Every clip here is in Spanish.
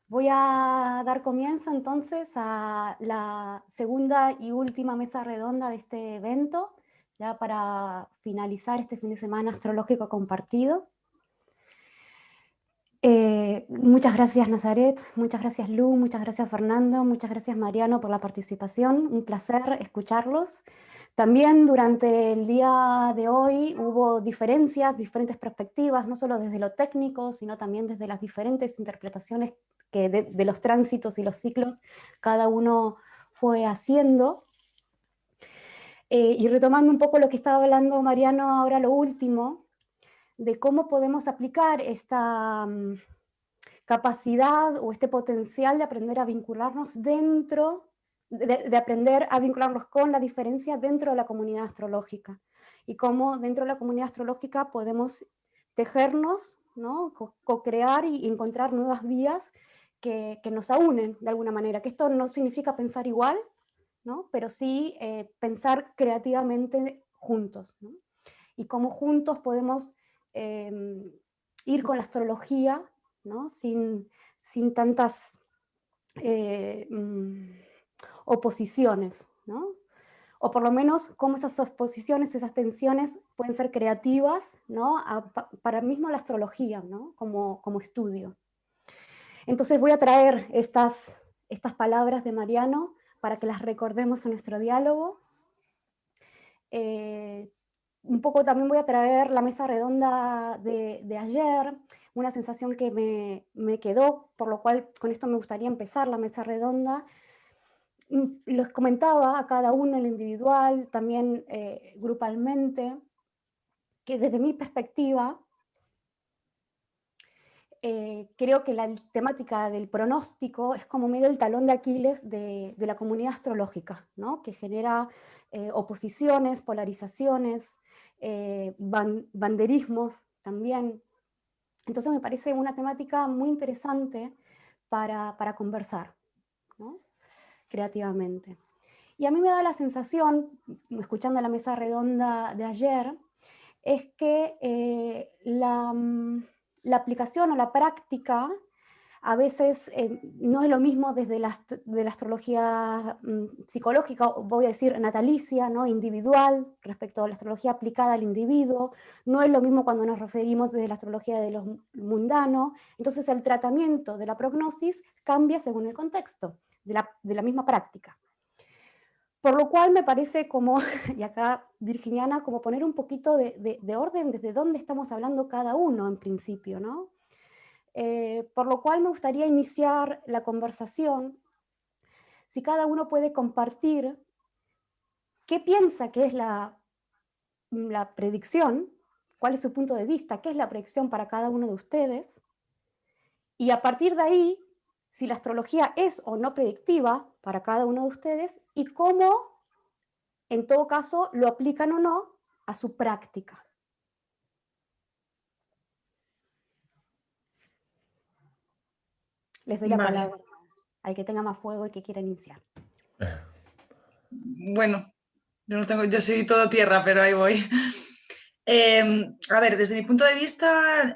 Voy a dar comienzo entonces a la segunda y última mesa redonda de este evento, ya para finalizar este fin de semana astrológico compartido. Muchas gracias Nazaret, muchas gracias Lu, muchas gracias Fernando, muchas gracias Mariano por la participación, un placer escucharlos. También durante el día de hoy hubo diferencias, diferentes perspectivas, no solo desde lo técnico, sino también desde las diferentes interpretaciones que de los tránsitos y los ciclos cada uno fue haciendo. Y retomando un poco lo que estaba hablando Mariano ahora lo último, de cómo podemos aplicar esta capacidad o este potencial de aprender a vincularnos dentro, de aprender a vincularnos con la diferencia dentro de la comunidad astrológica. Y cómo dentro de la comunidad astrológica podemos tejernos, ¿no? Co-crear y encontrar nuevas vías que nos aúnen de alguna manera. Que esto no significa pensar igual, ¿no? Pero sí pensar creativamente juntos, ¿no? Y cómo juntos podemos ir con la astrología, ¿no? Sin tantas oposiciones, ¿no? O por lo menos cómo esas oposiciones, esas tensiones pueden ser creativas, ¿no? Para mismo la astrología, ¿no? Como estudio. Entonces voy a traer estas palabras de Mariano para que las recordemos en nuestro diálogo. Un poco también voy a traer la mesa redonda de ayer, una sensación que me quedó, por lo cual con esto me gustaría empezar la mesa redonda. Les comentaba a cada uno en lo individual, también grupalmente, que desde mi perspectiva, creo que la temática del pronóstico es como medio el talón de Aquiles de la comunidad astrológica, ¿no? Que genera oposiciones, polarizaciones, banderismos también. Entonces me parece una temática muy interesante para conversar, ¿no? Creativamente. Y a mí me da la sensación, escuchando la mesa redonda de ayer, es que la aplicación o la práctica a veces no es lo mismo desde de la astrología psicológica, voy a decir natalicia, ¿no? Individual, respecto a la astrología aplicada al individuo, no es lo mismo cuando nos referimos desde la astrología de lo mundano, entonces el tratamiento de la prognosis cambia según el contexto de la misma práctica. Por lo cual me parece como, y acá Virginiana, como poner un poquito de orden desde dónde estamos hablando cada uno en principio, ¿no? Por lo cual me gustaría iniciar la conversación, si cada uno puede compartir qué piensa que es la predicción, cuál es su punto de vista, qué es la predicción para cada uno de ustedes, y a partir de ahí, si la astrología es o no predictiva para cada uno de ustedes, y cómo, en todo caso, lo aplican o no a su práctica. Les doy la Vale. palabra al que tenga más fuego y que quiera iniciar. Bueno, yo soy todo tierra, pero ahí voy. A ver, desde mi punto de vista,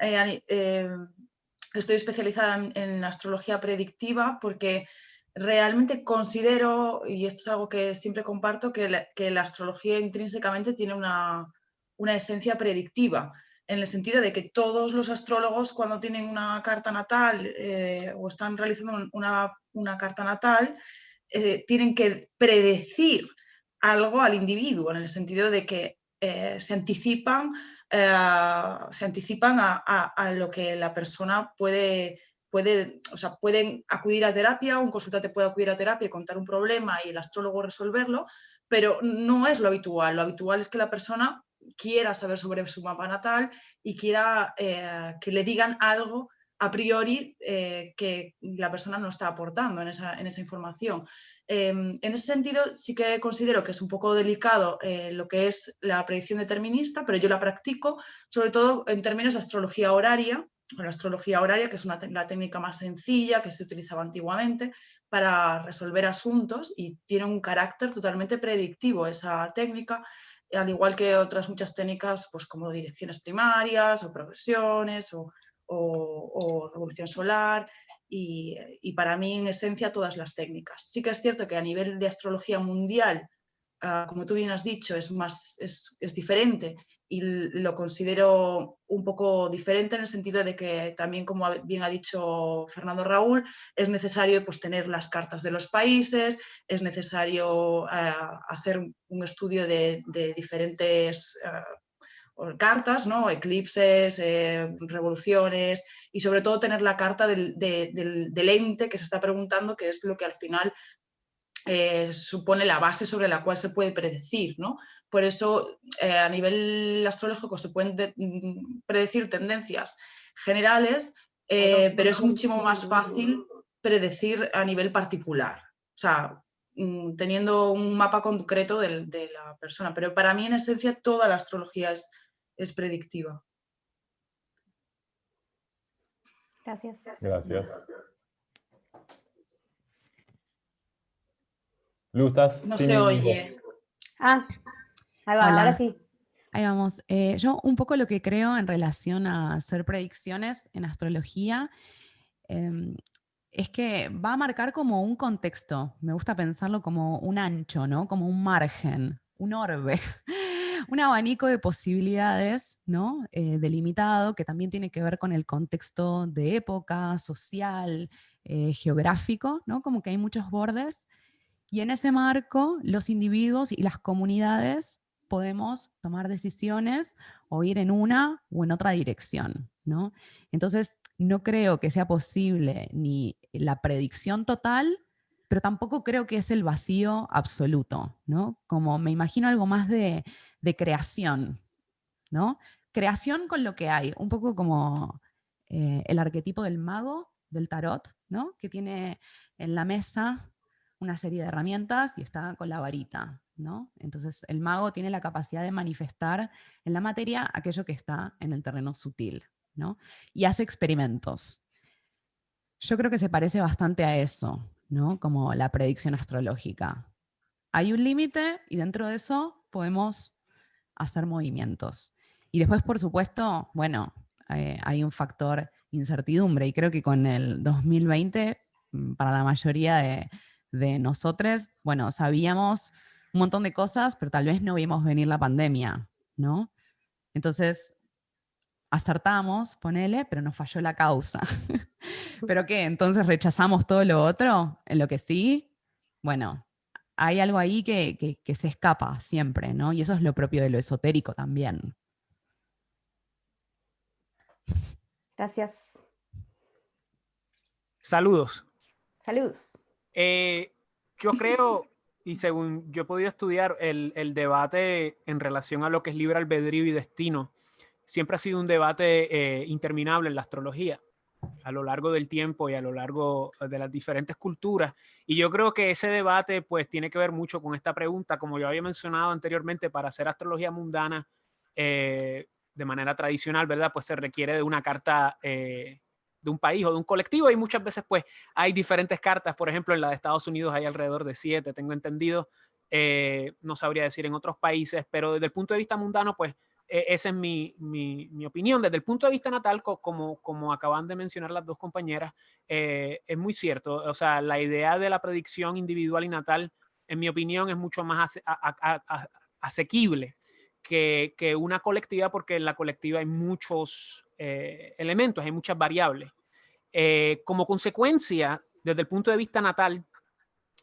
estoy especializada en astrología predictiva porque realmente considero, y esto es algo que siempre comparto, que la astrología intrínsecamente tiene una esencia predictiva, en el sentido de que todos los astrólogos cuando tienen una carta natal o están realizando una carta natal, tienen que predecir algo al individuo, en el sentido de que se anticipan a lo que la persona o sea, pueden acudir a terapia, un consultante puede acudir a terapia y contar un problema y el astrólogo resolverlo, pero no es lo habitual. Lo habitual es que la persona quiera saber sobre su mapa natal y quiera que le digan algo a priori que la persona no está aportando en esa información. En ese sentido, sí que considero que es un poco delicado lo que es la predicción determinista, pero yo la practico sobre todo en términos de astrología horaria, o la astrología horaria, que es la técnica más sencilla que se utilizaba antiguamente para resolver asuntos y tiene un carácter totalmente predictivo esa técnica, al igual que otras muchas técnicas, pues como direcciones primarias o progresiones o o revolución solar, y para mí, en esencia, todas las técnicas. Sí que es cierto que a nivel de astrología mundial, como tú bien has dicho, es diferente, y lo considero un poco diferente en el sentido de que también, como bien ha dicho Fernando Raúl, es necesario pues, tener las cartas de los países, es necesario hacer un estudio de diferentes cartas, ¿no? Eclipses, revoluciones, y sobre todo tener la carta del ente que se está preguntando, que es lo que al final supone la base sobre la cual se puede predecir, ¿no? Por eso, a nivel astrológico se pueden predecir tendencias generales, pero es muchísimo más fácil predecir a nivel particular. O sea, teniendo un mapa concreto de la persona. Pero para mí, en esencia, toda la astrología es predictiva. Gracias. Gracias. Lu, estás No sin se voz. oye. Ah, ahí va, Hola. ahora sí. Ahí vamos. Yo un poco lo que creo en relación a hacer predicciones en astrología es que va a marcar como un contexto. Me gusta pensarlo como un ancho, ¿no? Como un margen, un orbe, un abanico de posibilidades, ¿no? Delimitado, que también tiene que ver con el contexto de época, social, geográfico, ¿no? Como que hay muchos bordes. Y en ese marco, los individuos y las comunidades podemos tomar decisiones o ir en una o en otra dirección, ¿no? Entonces, no creo que sea posible ni la predicción total, pero tampoco creo que es el vacío absoluto, ¿no? Como me imagino algo más de creación, ¿no? Creación con lo que hay, un poco como el arquetipo del mago, del tarot, ¿no? Que tiene en la mesa una serie de herramientas y está con la varita, ¿no? Entonces el mago tiene la capacidad de manifestar en la materia aquello que está en el terreno sutil, ¿no? Y hace experimentos. Yo creo que se parece bastante a eso, ¿no? Como la predicción astrológica. Hay un límite y dentro de eso podemos hacer movimientos. Y después, por supuesto, bueno, hay un factor incertidumbre y creo que con el 2020, para la mayoría de nosotros, bueno, sabíamos un montón de cosas, pero tal vez no vimos venir la pandemia, ¿no? Entonces, acertamos, ponele, pero nos falló la causa. ¿Pero qué? Entonces rechazamos todo lo otro, en lo que sí, bueno, hay algo ahí que se escapa siempre, ¿no? Y eso es lo propio de lo esotérico también. Gracias. Saludos. Saludos. Yo creo, y según yo he podido estudiar, el debate en relación a lo que es libre albedrío y destino, siempre ha sido un debate interminable en la astrología, a lo largo del tiempo y a lo largo de las diferentes culturas. Y yo creo que ese debate pues tiene que ver mucho con esta pregunta, como yo había mencionado anteriormente, para hacer astrología mundana de manera tradicional, ¿verdad? Pues se requiere de una carta de un país o de un colectivo, y muchas veces pues hay diferentes cartas. Por ejemplo, en la de Estados Unidos hay alrededor de 7, tengo entendido. No sabría decir en otros países, pero desde el punto de vista mundano, pues esa es mi opinión. Desde el punto de vista natal, como acaban de mencionar las dos compañeras, es muy cierto. O sea, la idea de la predicción individual y natal, en mi opinión, es mucho más asequible que una colectiva, porque en la colectiva hay muchos elementos, hay muchas variables. Como consecuencia, desde el punto de vista natal,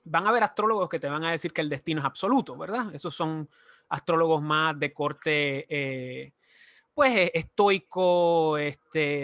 van a haber astrólogos que te van a decir que el destino es absoluto, ¿verdad? Esos son astrólogos más de corte, pues, estoico,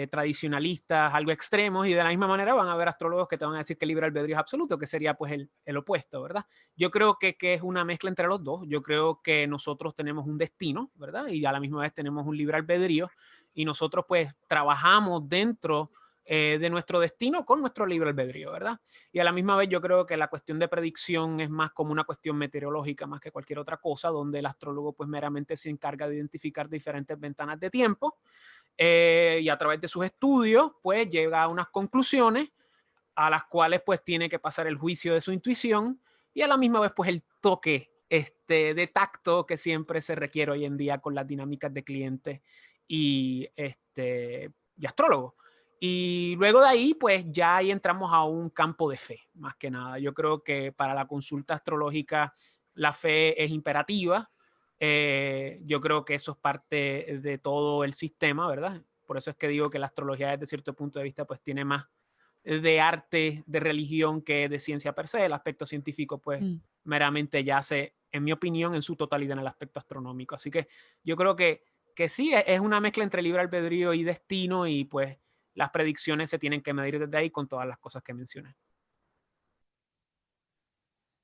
tradicionalistas, algo extremos, y de la misma manera van a haber astrólogos que te van a decir que el libre albedrío es absoluto, que sería pues el opuesto, ¿verdad? Yo creo que es una mezcla entre los dos. Yo creo que nosotros tenemos un destino, ¿verdad? Y a la misma vez tenemos un libre albedrío, y nosotros pues trabajamos dentro de nuestro destino con nuestro libre albedrío, ¿verdad? Y a la misma vez yo creo que la cuestión de predicción es más como una cuestión meteorológica más que cualquier otra cosa, donde el astrólogo pues meramente se encarga de identificar diferentes ventanas de tiempo y a través de sus estudios pues llega a unas conclusiones a las cuales pues tiene que pasar el juicio de su intuición y a la misma vez pues el toque de tacto que siempre se requiere hoy en día con las dinámicas de clientes y, y astrólogos. Y luego de ahí, pues ya ahí entramos a un campo de fe, más que nada. Yo creo que para la consulta astrológica la fe es imperativa. Yo creo que eso es parte de todo el sistema, ¿verdad? Por eso es que digo que la astrología desde cierto punto de vista pues tiene más de arte, de religión que de ciencia per se. El aspecto científico pues meramente yace, en mi opinión, en su totalidad en el aspecto astronómico. Así que yo creo que sí, es una mezcla entre libre albedrío y destino, y pues las predicciones se tienen que medir desde ahí con todas las cosas que mencioné.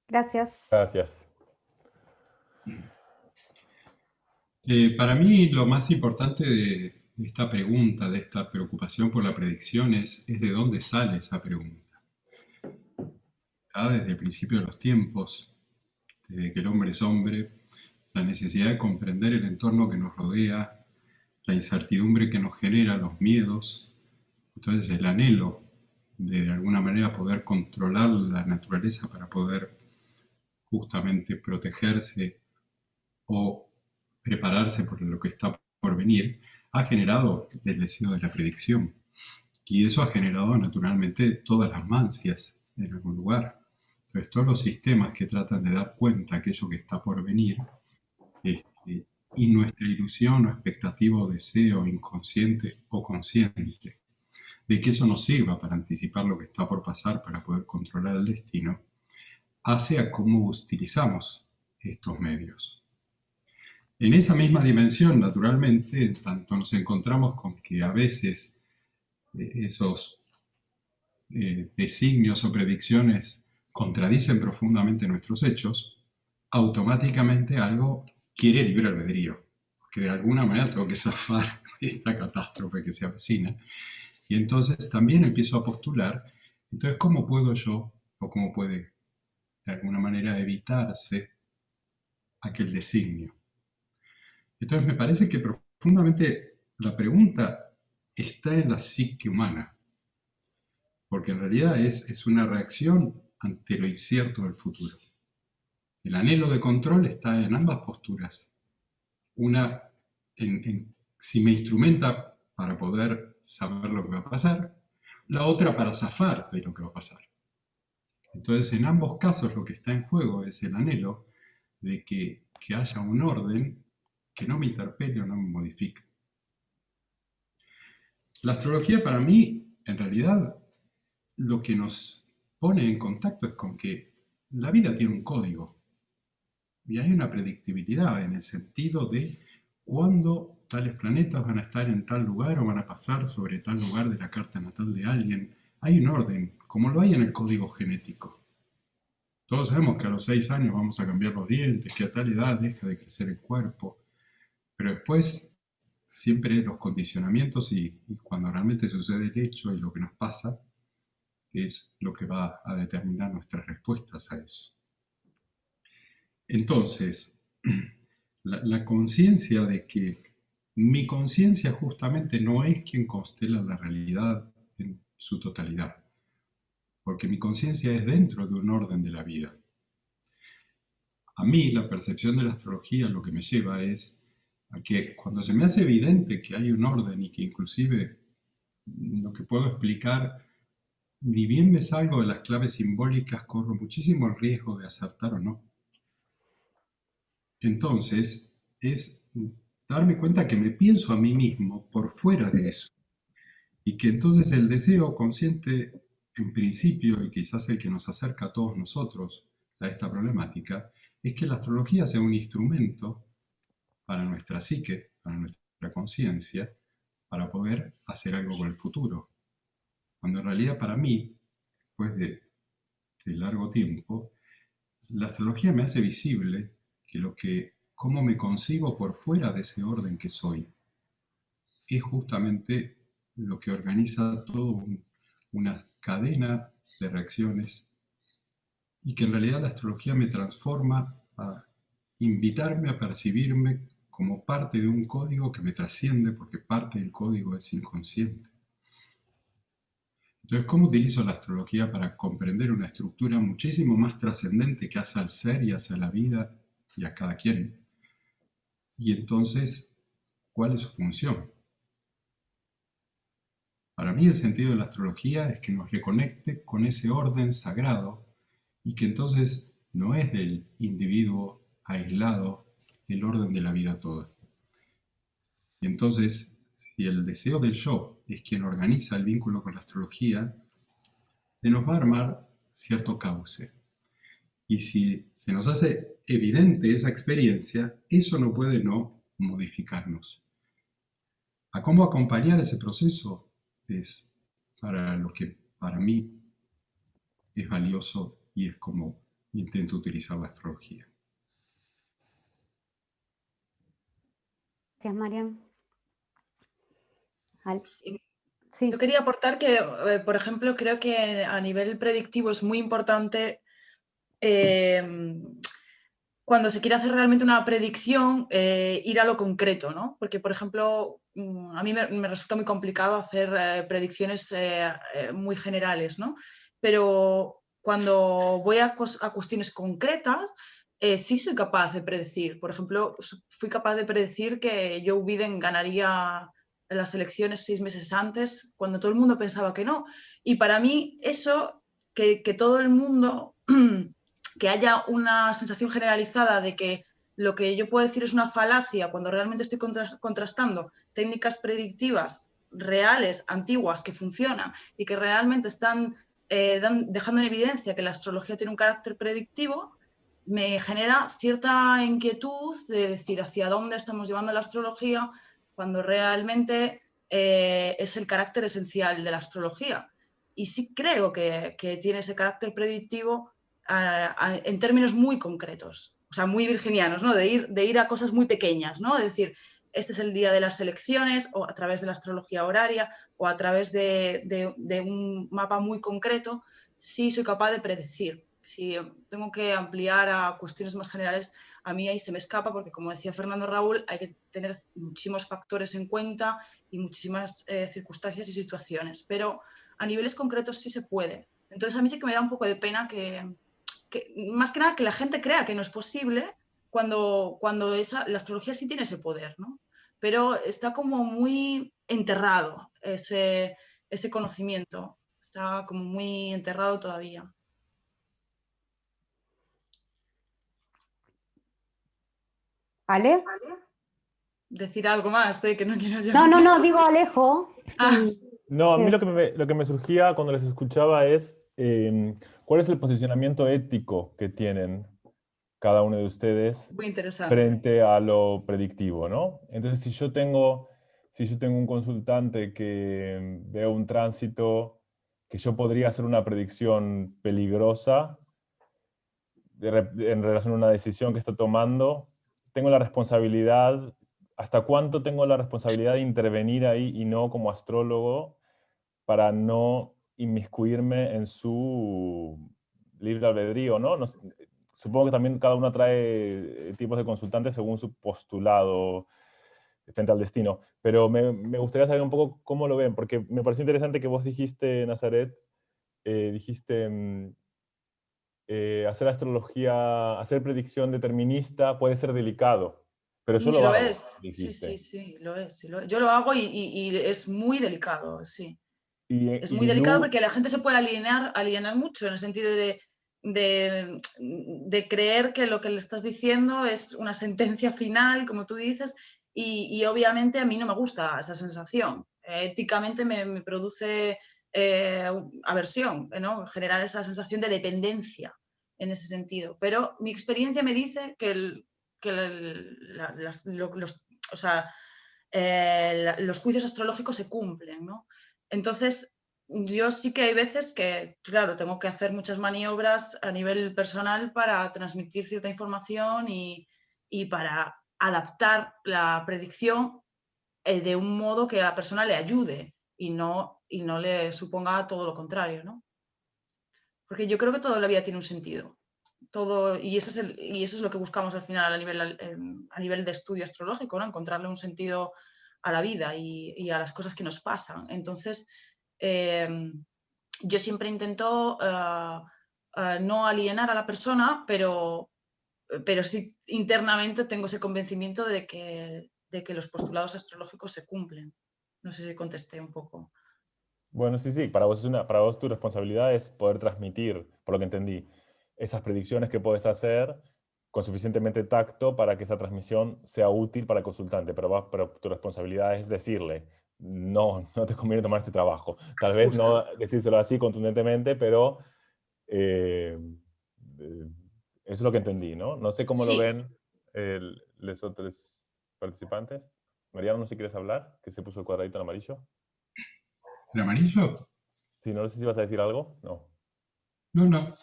Gracias. Gracias. Para mí lo más importante de esta pregunta, de esta preocupación por la predicción es de dónde sale esa pregunta. Desde el principio de los tiempos, desde que el hombre es hombre, la necesidad de comprender el entorno que nos rodea, la incertidumbre que nos genera, los miedos, entonces el anhelo de alguna manera poder controlar la naturaleza para poder justamente protegerse o prepararse por lo que está por venir, ha generado el deseo de la predicción. Y eso ha generado naturalmente todas las mancias en algún lugar. Entonces todos los sistemas que tratan de dar cuenta de aquello que está por venir, y nuestra ilusión o expectativa o deseo inconsciente o consciente de que eso nos sirva para anticipar lo que está por pasar, para poder controlar el destino, hace a cómo utilizamos estos medios. En esa misma dimensión, naturalmente, tanto nos encontramos con que a veces esos designios o predicciones contradicen profundamente nuestros hechos, automáticamente algo quiere libre albedrío, porque de alguna manera tengo que zafar esta catástrofe que se avecina. Y entonces también empiezo a postular, entonces, ¿cómo puedo yo, o cómo puede de alguna manera evitarse aquel designio? Entonces me parece que profundamente la pregunta está en la psique humana, porque en realidad es una reacción ante lo incierto del futuro. El anhelo de control está en ambas posturas. Una, si me instrumenta para poder saber lo que va a pasar, la otra para zafar de lo que va a pasar. Entonces, en ambos casos lo que está en juego es el anhelo de que haya un orden que no me interpele o no me modifique. La astrología para mí, en realidad, lo que nos pone en contacto es con que la vida tiene un código y hay una predictibilidad en el sentido de cuándo tales planetas van a estar en tal lugar o van a pasar sobre tal lugar de la carta natal de alguien. Hay un orden, como lo hay en el código genético. Todos sabemos que a los 6 años vamos a cambiar los dientes, que a tal edad deja de crecer el cuerpo, pero después siempre los condicionamientos y cuando realmente sucede el hecho y lo que nos pasa es lo que va a determinar nuestras respuestas a eso. Entonces, la conciencia de que mi conciencia justamente no es quien constela la realidad en su totalidad, porque mi conciencia es dentro de un orden de la vida. A mí la percepción de la astrología lo que me lleva es a que cuando se me hace evidente que hay un orden y que inclusive lo que puedo explicar, ni bien me salgo de las claves simbólicas, corro muchísimo el riesgo de acertar o no. Entonces, es darme cuenta que me pienso a mí mismo por fuera de eso. Y que entonces el deseo consciente, en principio, y quizás el que nos acerca a todos nosotros a esta problemática, es que la astrología sea un instrumento para nuestra psique, para nuestra conciencia, para poder hacer algo con el futuro. Cuando en realidad para mí, después de largo tiempo, la astrología me hace visible que cómo me concibo por fuera de ese orden que soy, es justamente lo que organiza toda una cadena de reacciones y que en realidad la astrología me transforma a invitarme a percibirme como parte de un código que me trasciende porque parte del código es inconsciente. Entonces, ¿cómo utilizo la astrología para comprender una estructura muchísimo más trascendente que hace al ser y hace a la vida y a cada quien? Y entonces, ¿cuál es su función? Para mí el sentido de la astrología es que nos reconecte con ese orden sagrado y que entonces no es del individuo aislado el orden de la vida toda. Y entonces, si el deseo del yo es quien organiza el vínculo con la astrología, se nos va a armar cierto cauce. Y si se nos hace evidente esa experiencia, eso no puede no modificarnos. ¿A cómo acompañar ese proceso? Es para lo que para mí es valioso y es como intento utilizar la astrología. Gracias, Marian. Yo Sí. quería aportar que, por ejemplo, creo que a nivel predictivo es muy importante cuando se quiere hacer realmente una predicción, ir a lo concreto, ¿no? Porque, por ejemplo, a mí me resulta muy complicado hacer predicciones muy generales, ¿no? Pero cuando voy a cuestiones concretas, sí soy capaz de predecir. Por ejemplo, fui capaz de predecir que Joe Biden ganaría las elecciones 6 meses antes, cuando todo el mundo pensaba que no. Y para mí eso, que todo el mundo... que haya una sensación generalizada de que lo que yo puedo decir es una falacia cuando realmente estoy contrastando técnicas predictivas reales, antiguas, que funcionan y que realmente están dejando en evidencia que la astrología tiene un carácter predictivo, me genera cierta inquietud de decir hacia dónde estamos llevando la astrología cuando realmente es el carácter esencial de la astrología. Y sí creo que tiene ese carácter predictivo en términos muy concretos, o sea, muy virginianos, ¿no? De ir a cosas muy pequeñas, ¿no? De decir, este es el día de las elecciones, o a través de la astrología horaria, o a través de un mapa muy concreto, sí soy capaz de predecir. Si tengo que ampliar a cuestiones más generales, a mí ahí se me escapa, porque como decía Fernando Raúl, hay que tener muchísimos factores en cuenta y muchísimas circunstancias y situaciones, pero a niveles concretos sí se puede. Entonces a mí sí que me da un poco de pena que más que nada que la gente crea que no es posible cuando la astrología sí tiene ese poder, ¿no? Pero está como muy enterrado ese conocimiento, está como muy enterrado todavía. ¿Ale? Decir algo más, que no quiero yo. No, digo Alejo. Ah. Sí. No, a mí lo que me surgía cuando les escuchaba es cuál es el posicionamiento ético que tienen cada uno de ustedes Muy interesante. frente a lo predictivo, ¿no? Entonces, si yo tengo un consultante que veo un tránsito que yo podría hacer una predicción peligrosa en relación a una decisión que está tomando, tengo la responsabilidad, ¿hasta cuánto tengo la responsabilidad de intervenir ahí y no como astrólogo para no inmiscuirme en su libre albedrío, ¿no? Supongo que también cada uno trae tipos de consultantes según su postulado frente al destino, pero me gustaría saber un poco cómo lo ven, porque me pareció interesante que vos dijiste, Nazaret, hacer astrología, hacer predicción determinista puede ser delicado, pero yo lo Lo hago, es, dijiste. sí, lo es. Yo lo hago y es muy delicado, sí. Es muy Y delicado Lu, porque la gente se puede alienar mucho en el sentido de creer que lo que le estás diciendo es una sentencia final, como tú dices, y obviamente a mí no me gusta esa sensación. Éticamente me produce aversión, ¿no? Generar esa sensación de dependencia en ese sentido. Pero mi experiencia me dice que o sea, los juicios astrológicos se cumplen, ¿no? Entonces, yo sí que hay veces que, claro, tengo que hacer muchas maniobras a nivel personal para transmitir cierta información y para adaptar la predicción de un modo que a la persona le ayude y no le suponga todo lo contrario, ¿no? Porque yo creo que toda la vida tiene un sentido. Todo, y eso es lo que buscamos al final a nivel de estudio astrológico, ¿no? Encontrarle un sentido a la vida y a las cosas que nos pasan. Entonces, yo siempre intento no alienar a la persona, pero sí internamente tengo ese convencimiento de que los postulados astrológicos se cumplen. No sé si contesté un poco. Bueno, sí, sí, para vos tu responsabilidad es poder transmitir, por lo que entendí, esas predicciones que puedes hacer con suficientemente tacto para que esa transmisión sea útil para el consultante, pero tu responsabilidad es decirle, no, no te conviene tomar este trabajo. Tal vez no Justo. decírselo así contundentemente, pero eh, eso es lo que entendí, ¿no? No sé cómo lo Sí, ven los otros participantes. Mariano, no sé si quieres hablar, que se puso el cuadradito en amarillo. ¿El amarillo? Sí, no sé si vas a decir algo. No. No, no.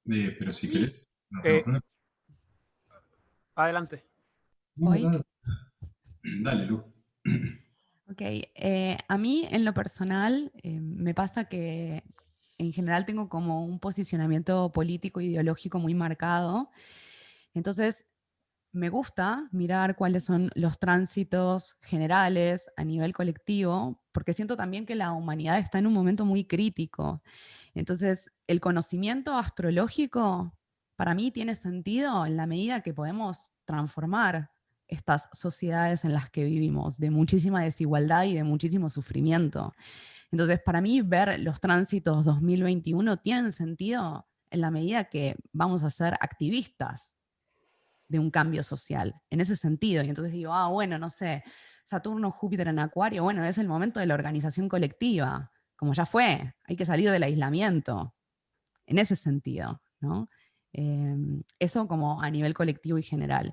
Pero si Y querés, no tengo eh, problema. adelante. No, Hoy, dale, dale, Lu. ok, a mí en lo personal me pasa que en general tengo como un posicionamiento político ideológico muy marcado. Entonces, me gusta mirar cuáles son los tránsitos generales a nivel colectivo, porque siento también que la humanidad está en un momento muy crítico. Entonces, el conocimiento astrológico para mí tiene sentido en la medida que podemos transformar estas sociedades en las que vivimos, de muchísima desigualdad y de muchísimo sufrimiento. Entonces, para mí, ver los tránsitos 2021 tienen sentido en la medida que vamos a ser activistas de un cambio social, en ese sentido. Y entonces digo, bueno, no sé, Saturno, Júpiter en Acuario, bueno, es el momento de la organización colectiva, como ya fue, hay que salir del aislamiento, en ese sentido, ¿no? Eso como a nivel colectivo y general.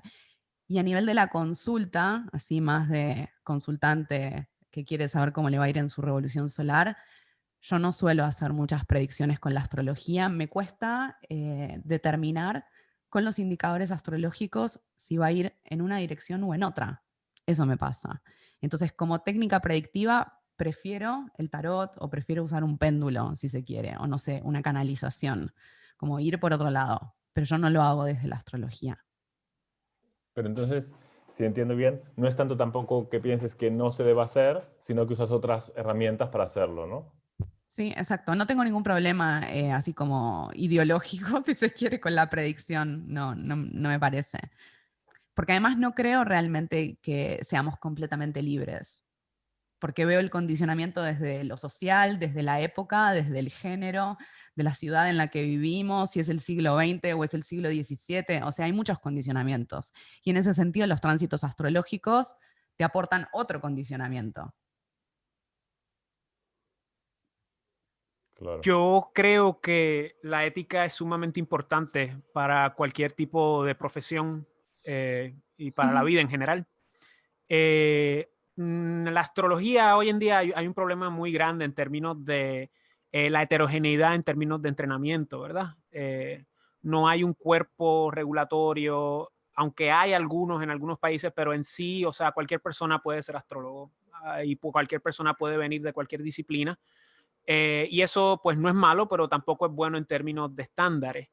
Y a nivel de la consulta, así más de consultante que quiere saber cómo le va a ir en su revolución solar, yo no suelo hacer muchas predicciones con la astrología. Me cuesta determinar con los indicadores astrológicos si va a ir en una dirección o en otra. Eso me pasa. Entonces, como técnica predictiva, prefiero el tarot o prefiero usar un péndulo, si se quiere, o no sé, una canalización, como ir por otro lado. Pero yo no lo hago desde la astrología. Pero entonces, si entiendo bien, no es tanto tampoco que pienses que no se deba hacer, sino que usas otras herramientas para hacerlo, ¿no? Sí, exacto. No tengo ningún problema así como ideológico, si se quiere, con la predicción. No, no, no me parece. Porque además no creo realmente que seamos completamente libres. Porque veo el condicionamiento desde lo social, desde la época, desde el género, de la ciudad en la que vivimos, si es el siglo XX o es el siglo XVII. O sea, hay muchos condicionamientos. Y en ese sentido, los tránsitos astrológicos te aportan otro condicionamiento. Claro. Yo creo que la ética es sumamente importante para cualquier tipo de profesión y para la vida en general. La astrología hoy en día hay un problema muy grande en términos de la heterogeneidad en términos de entrenamiento, ¿verdad? No hay un cuerpo regulatorio, aunque hay algunos en algunos países, pero en sí, o sea, cualquier persona puede ser astrólogo y cualquier persona puede venir de cualquier disciplina. Y eso pues no es malo, pero tampoco es bueno en términos de estándares.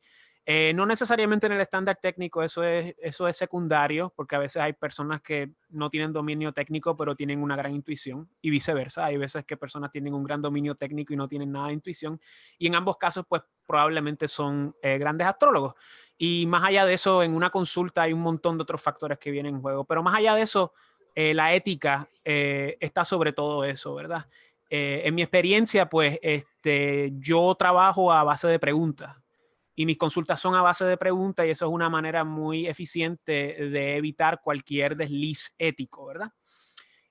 No necesariamente en el estándar técnico, eso es secundario, porque a veces hay personas que no tienen dominio técnico, pero tienen una gran intuición, y viceversa. Hay veces que personas tienen un gran dominio técnico y no tienen nada de intuición, y en ambos casos, pues probablemente son grandes astrólogos. Y más allá de eso, en una consulta hay un montón de otros factores que vienen en juego, pero más allá de eso, la ética está sobre todo eso, ¿verdad? En mi experiencia, pues yo trabajo a base de preguntas y mis consultas son a base de preguntas y eso es una manera muy eficiente de evitar cualquier desliz ético, ¿verdad?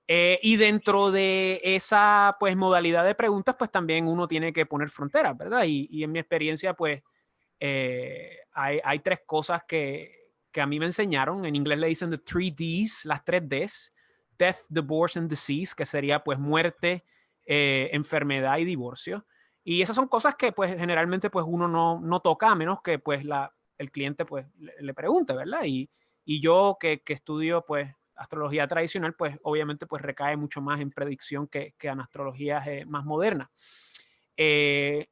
Y dentro de esa pues modalidad de preguntas, pues también uno tiene que poner fronteras, ¿verdad? Y en mi experiencia, pues hay tres cosas que a mí me enseñaron. En inglés le dicen the 3Ds, las 3Ds, death, divorce and disease, que sería pues muerte, enfermedad y divorcio. Y esas son cosas que pues generalmente pues uno no toca a menos que pues el cliente pues le pregunte, ¿verdad? Y yo que estudio pues astrología tradicional, pues obviamente pues recae mucho más en predicción que en astrologías más modernas.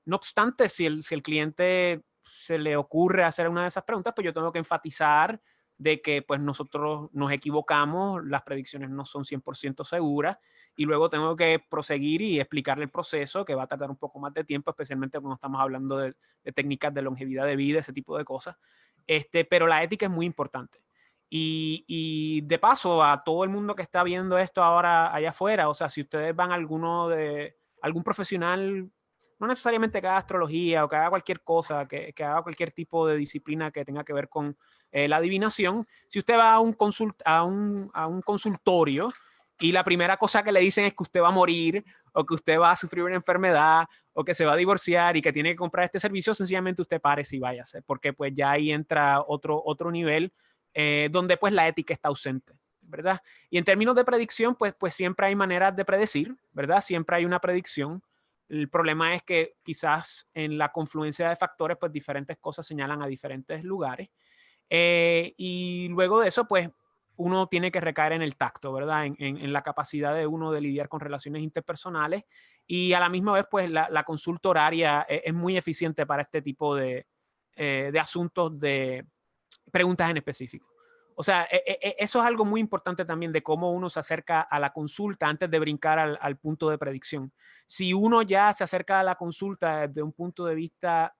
No obstante, si el cliente se le ocurre hacer una de esas preguntas, pues yo tengo que enfatizar de que pues nosotros nos equivocamos, las predicciones no son 100% seguras y luego tengo que proseguir y explicarle el proceso que va a tardar un poco más de tiempo, especialmente cuando estamos hablando de técnicas de longevidad de vida, ese tipo de cosas. Pero la ética es muy importante. Y de paso, a todo el mundo que está viendo esto ahora allá afuera, o sea, si ustedes van a algún profesional, no necesariamente que haga astrología o que haga cualquier cosa, que haga cualquier tipo de disciplina que tenga que ver con la adivinación, si usted va a un consultorio y la primera cosa que le dicen es que usted va a morir o que usted va a sufrir una enfermedad o que se va a divorciar y que tiene que comprar este servicio, sencillamente usted párese y váyase, porque pues ya ahí entra otro nivel donde pues la ética está ausente, ¿verdad? Y en términos de predicción, pues siempre hay maneras de predecir, ¿verdad? Siempre hay una predicción. El problema es que quizás en la confluencia de factores, pues diferentes cosas señalan a diferentes lugares. Y luego de eso, pues uno tiene que recaer en el tacto, ¿verdad? En la capacidad de uno de lidiar con relaciones interpersonales y a la misma vez, pues la consulta horaria es muy eficiente para este tipo de asuntos de preguntas en específico. O sea, eso es algo muy importante también de cómo uno se acerca a la consulta antes de brincar al punto de predicción. Si uno ya se acerca a la consulta desde un punto de vista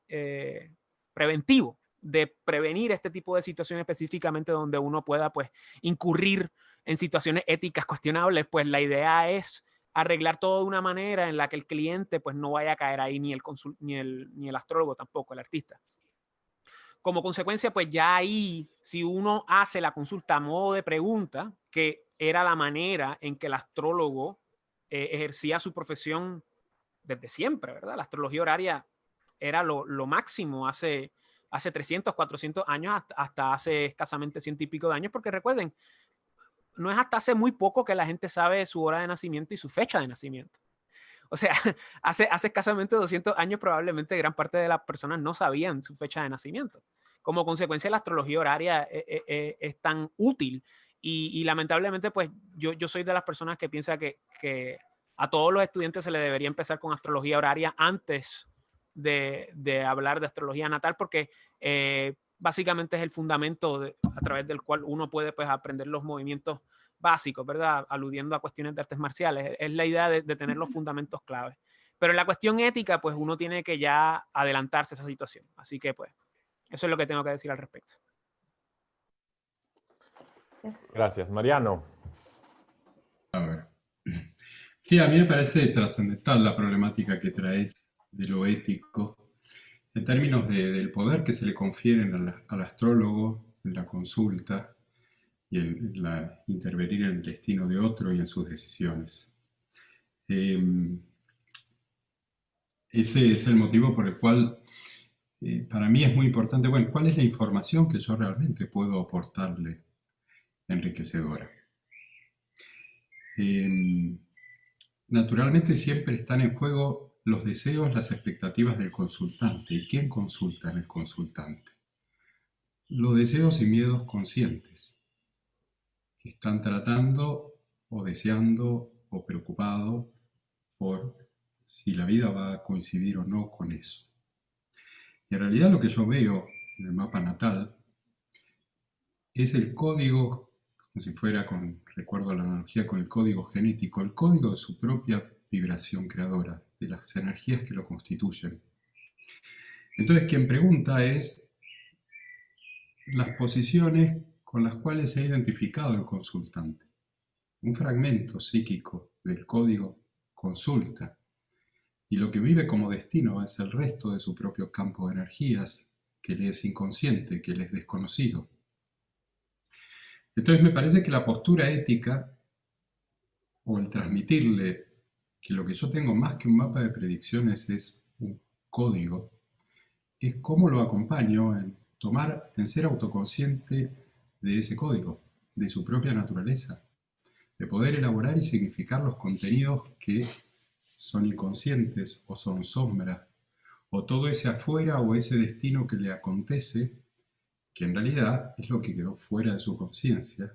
preventivo, de prevenir este tipo de situaciones específicamente donde uno pueda pues incurrir en situaciones éticas cuestionables, pues la idea es arreglar todo de una manera en la que el cliente pues no vaya a caer ahí ni el astrólogo tampoco, el artista. Como consecuencia, pues ya ahí, si uno hace la consulta a modo de pregunta, que era la manera en que el astrólogo ejercía su profesión desde siempre, ¿verdad? La astrología horaria era lo máximo hace 300, 400 años, hasta hace escasamente 100 y pico de años, porque recuerden, no es hasta hace muy poco que la gente sabe su hora de nacimiento y su fecha de nacimiento. O sea, hace escasamente 200 años probablemente gran parte de las personas no sabían su fecha de nacimiento. Como consecuencia, la astrología horaria es tan útil y lamentablemente, pues yo soy de las personas que piensa que a todos los estudiantes se les debería empezar con astrología horaria antes de hablar de astrología natal, porque básicamente es el fundamento a través del cual uno puede pues, aprender los movimientos básicos, ¿verdad? Aludiendo a cuestiones de artes marciales. Es la idea de tener los fundamentos claves. Pero en la cuestión ética, pues uno tiene que ya adelantarse a esa situación. Así que, pues, eso es lo que tengo que decir al respecto. Gracias. Mariano. A ver. Sí, a mí me parece trascendental la problemática que traes de lo ético, en términos del poder que se le confieren al astrólogo en la consulta y intervenir en el destino de otro y en sus decisiones. Ese es el motivo por el cual para mí es muy importante, bueno, ¿cuál es la información que yo realmente puedo aportarle enriquecedora? Naturalmente siempre están en juego los deseos, las expectativas del consultante. ¿Y quién consulta en el consultante? Los deseos y miedos conscientes, que están tratando o deseando o preocupados por si la vida va a coincidir o no con eso. Y en realidad lo que yo veo en el mapa natal es el código, como si fuera recuerdo la analogía con el código genético, el código de su propia vibración creadora, de las energías que lo constituyen. Entonces, quien pregunta es las posiciones con las cuales se ha identificado el consultante. Un fragmento psíquico del código consulta, y lo que vive como destino es el resto de su propio campo de energías, que le es inconsciente, que le es desconocido. Entonces me parece que la postura ética, o el transmitirle que lo que yo tengo más que un mapa de predicciones es un código, es cómo lo acompaño en ser autoconsciente de ese código, de su propia naturaleza, de poder elaborar y significar los contenidos que son inconscientes o son sombra, o todo ese afuera o ese destino que le acontece, que en realidad es lo que quedó fuera de su conciencia,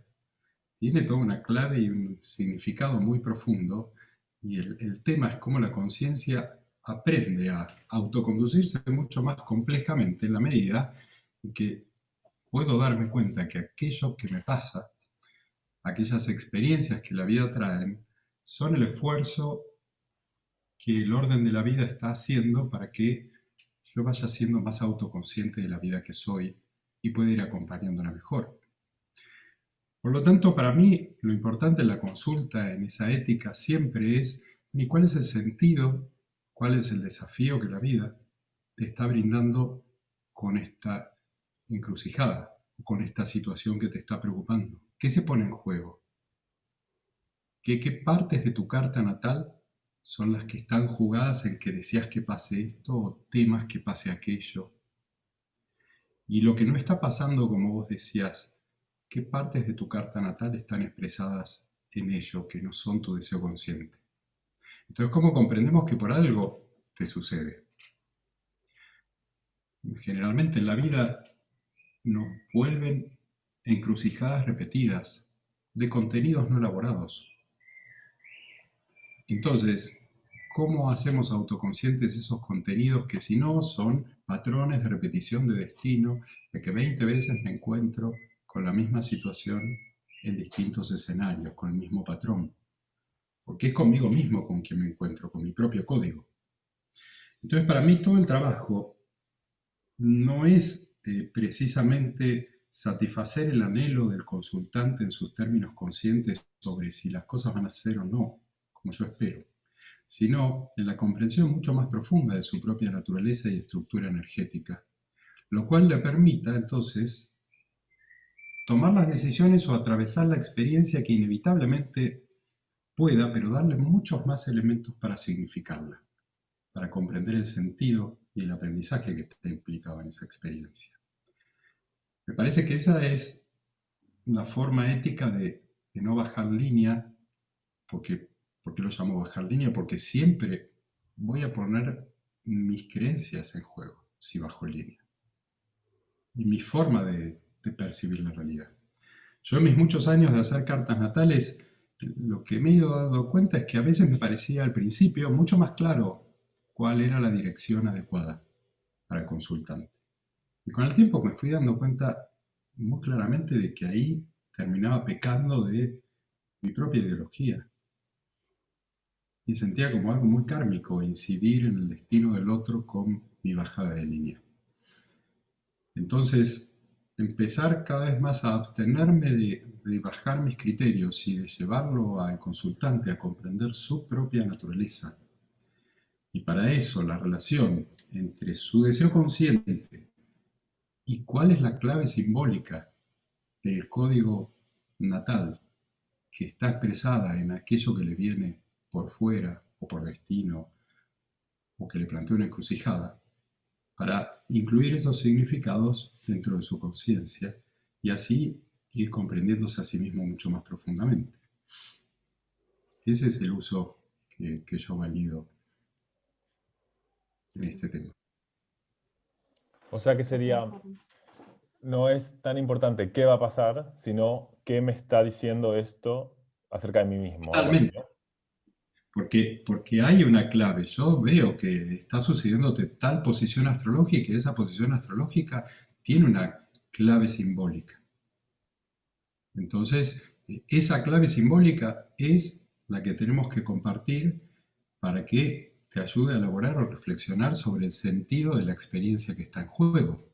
tiene toda una clave y un significado muy profundo, y el tema es cómo la conciencia aprende a autoconducirse mucho más complejamente en la medida en que puedo darme cuenta que aquello que me pasa, aquellas experiencias que la vida traen, son el esfuerzo que el orden de la vida está haciendo para que yo vaya siendo más autoconsciente de la vida que soy y pueda ir acompañándola mejor. Por lo tanto, para mí, lo importante en la consulta, en esa ética, siempre es, ¿y cuál es el sentido, cuál es el desafío que la vida te está brindando con esta encrucijada, con esta situación que te está preocupando? ¿Qué se pone en juego? ¿Qué partes de tu carta natal son las que están jugadas en que deseas que pase esto o temas que pase aquello? Y lo que no está pasando, como vos decías, ¿qué partes de tu carta natal están expresadas en ello que no son tu deseo consciente? Entonces, ¿cómo comprendemos que por algo te sucede? Generalmente en la vida nos vuelven encrucijadas repetidas de contenidos no elaborados. Entonces, ¿cómo hacemos autoconscientes esos contenidos que si no son patrones de repetición de destino, de que 20 veces me encuentro con la misma situación en distintos escenarios, con el mismo patrón? Porque es conmigo mismo con quien me encuentro, con mi propio código. Entonces, para mí todo el trabajo no es precisamente satisfacer el anhelo del consultante en sus términos conscientes sobre si las cosas van a ser o no, como yo espero, sino en la comprensión mucho más profunda de su propia naturaleza y estructura energética, lo cual le permita entonces tomar las decisiones o atravesar la experiencia que inevitablemente pueda, pero darle muchos más elementos para significarla, para comprender el sentido y el aprendizaje que está implicado en esa experiencia. Me parece que esa es una forma ética de no bajar línea, porque lo llamo bajar línea, porque siempre voy a poner mis creencias en juego si bajo línea, y mi forma de percibir la realidad. Yo en mis muchos años de hacer cartas natales, lo que me he ido dando cuenta es que a veces me parecía al principio mucho más claro cuál era la dirección adecuada para el consultante. Y con el tiempo me fui dando cuenta muy claramente de que ahí terminaba pecando de mi propia ideología. Y sentía como algo muy kármico incidir en el destino del otro con mi bajada de línea. Entonces, empezar cada vez más a abstenerme de bajar mis criterios y de llevarlo al consultante a comprender su propia naturaleza. Y para eso la relación entre su deseo consciente y cuál es la clave simbólica del código natal que está expresada en aquello que le viene por fuera o por destino o que le plantea una encrucijada, para incluir esos significados dentro de su conciencia y así ir comprendiéndose a sí mismo mucho más profundamente. Ese es el uso que yo valido en este tema. O sea que sería, no es tan importante qué va a pasar, sino qué me está diciendo esto acerca de mí mismo. Totalmente. Porque hay una clave. Yo veo que está sucediéndote tal posición astrológica y esa posición astrológica tiene una clave simbólica. Entonces, esa clave simbólica es la que tenemos que compartir para que te ayude a elaborar o reflexionar sobre el sentido de la experiencia que está en juego.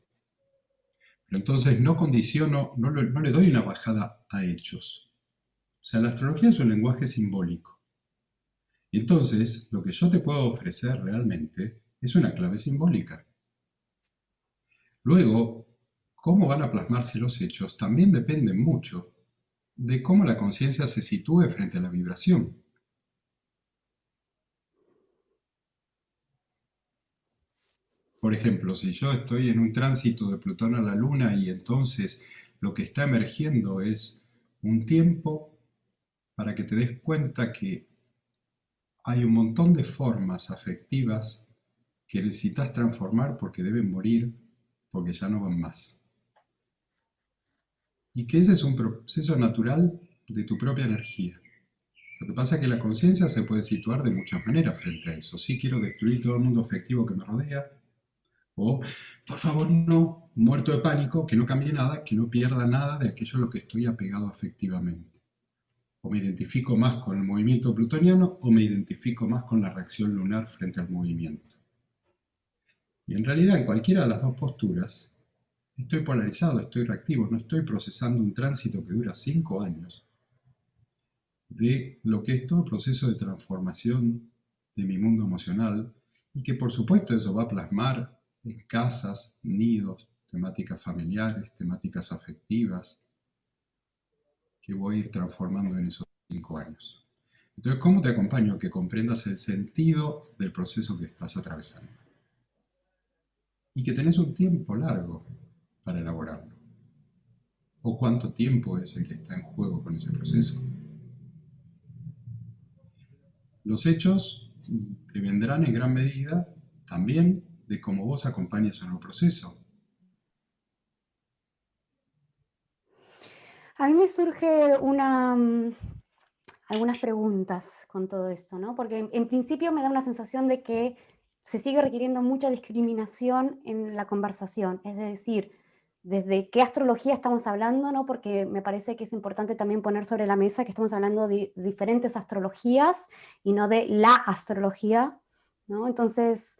Pero entonces no condiciono, no le doy una bajada a hechos. O sea, la astrología es un lenguaje simbólico. Entonces, lo que yo te puedo ofrecer realmente es una clave simbólica. Luego, cómo van a plasmarse los hechos también depende mucho de cómo la conciencia se sitúe frente a la vibración. Por ejemplo, si yo estoy en un tránsito de Plutón a la Luna y entonces lo que está emergiendo es un tiempo para que te des cuenta que hay un montón de formas afectivas que necesitas transformar porque deben morir, porque ya no van más. Y que ese es un proceso natural de tu propia energía. Lo que pasa es que la conciencia se puede situar de muchas maneras frente a eso. Sí, quiero destruir todo el mundo afectivo que me rodea, o, por favor, no, muerto de pánico, que no cambie nada, que no pierda nada de aquello a lo que estoy apegado afectivamente. O me identifico más con el movimiento plutoniano o me identifico más con la reacción lunar frente al movimiento. Y en realidad, en cualquiera de las dos posturas, estoy polarizado, estoy reactivo, no estoy procesando un tránsito que dura 5 años de lo que es todo el proceso de transformación de mi mundo emocional y que por supuesto eso va a plasmar en casas, nidos, temáticas familiares, temáticas afectivas, que voy a ir transformando en esos 5 años. Entonces, ¿cómo te acompaño? Que comprendas el sentido del proceso que estás atravesando. Y que tenés un tiempo largo para elaborarlo. ¿O cuánto tiempo es el que está en juego con ese proceso? Los hechos te vendrán en gran medida también de cómo vos acompañas en el proceso. A mí me surge algunas preguntas con todo esto, ¿no? Porque en principio me da una sensación de que se sigue requiriendo mucha discriminación en la conversación, es decir, desde qué astrología estamos hablando, ¿no? Porque me parece que es importante también poner sobre la mesa que estamos hablando de diferentes astrologías y no de la astrología, ¿no? Entonces,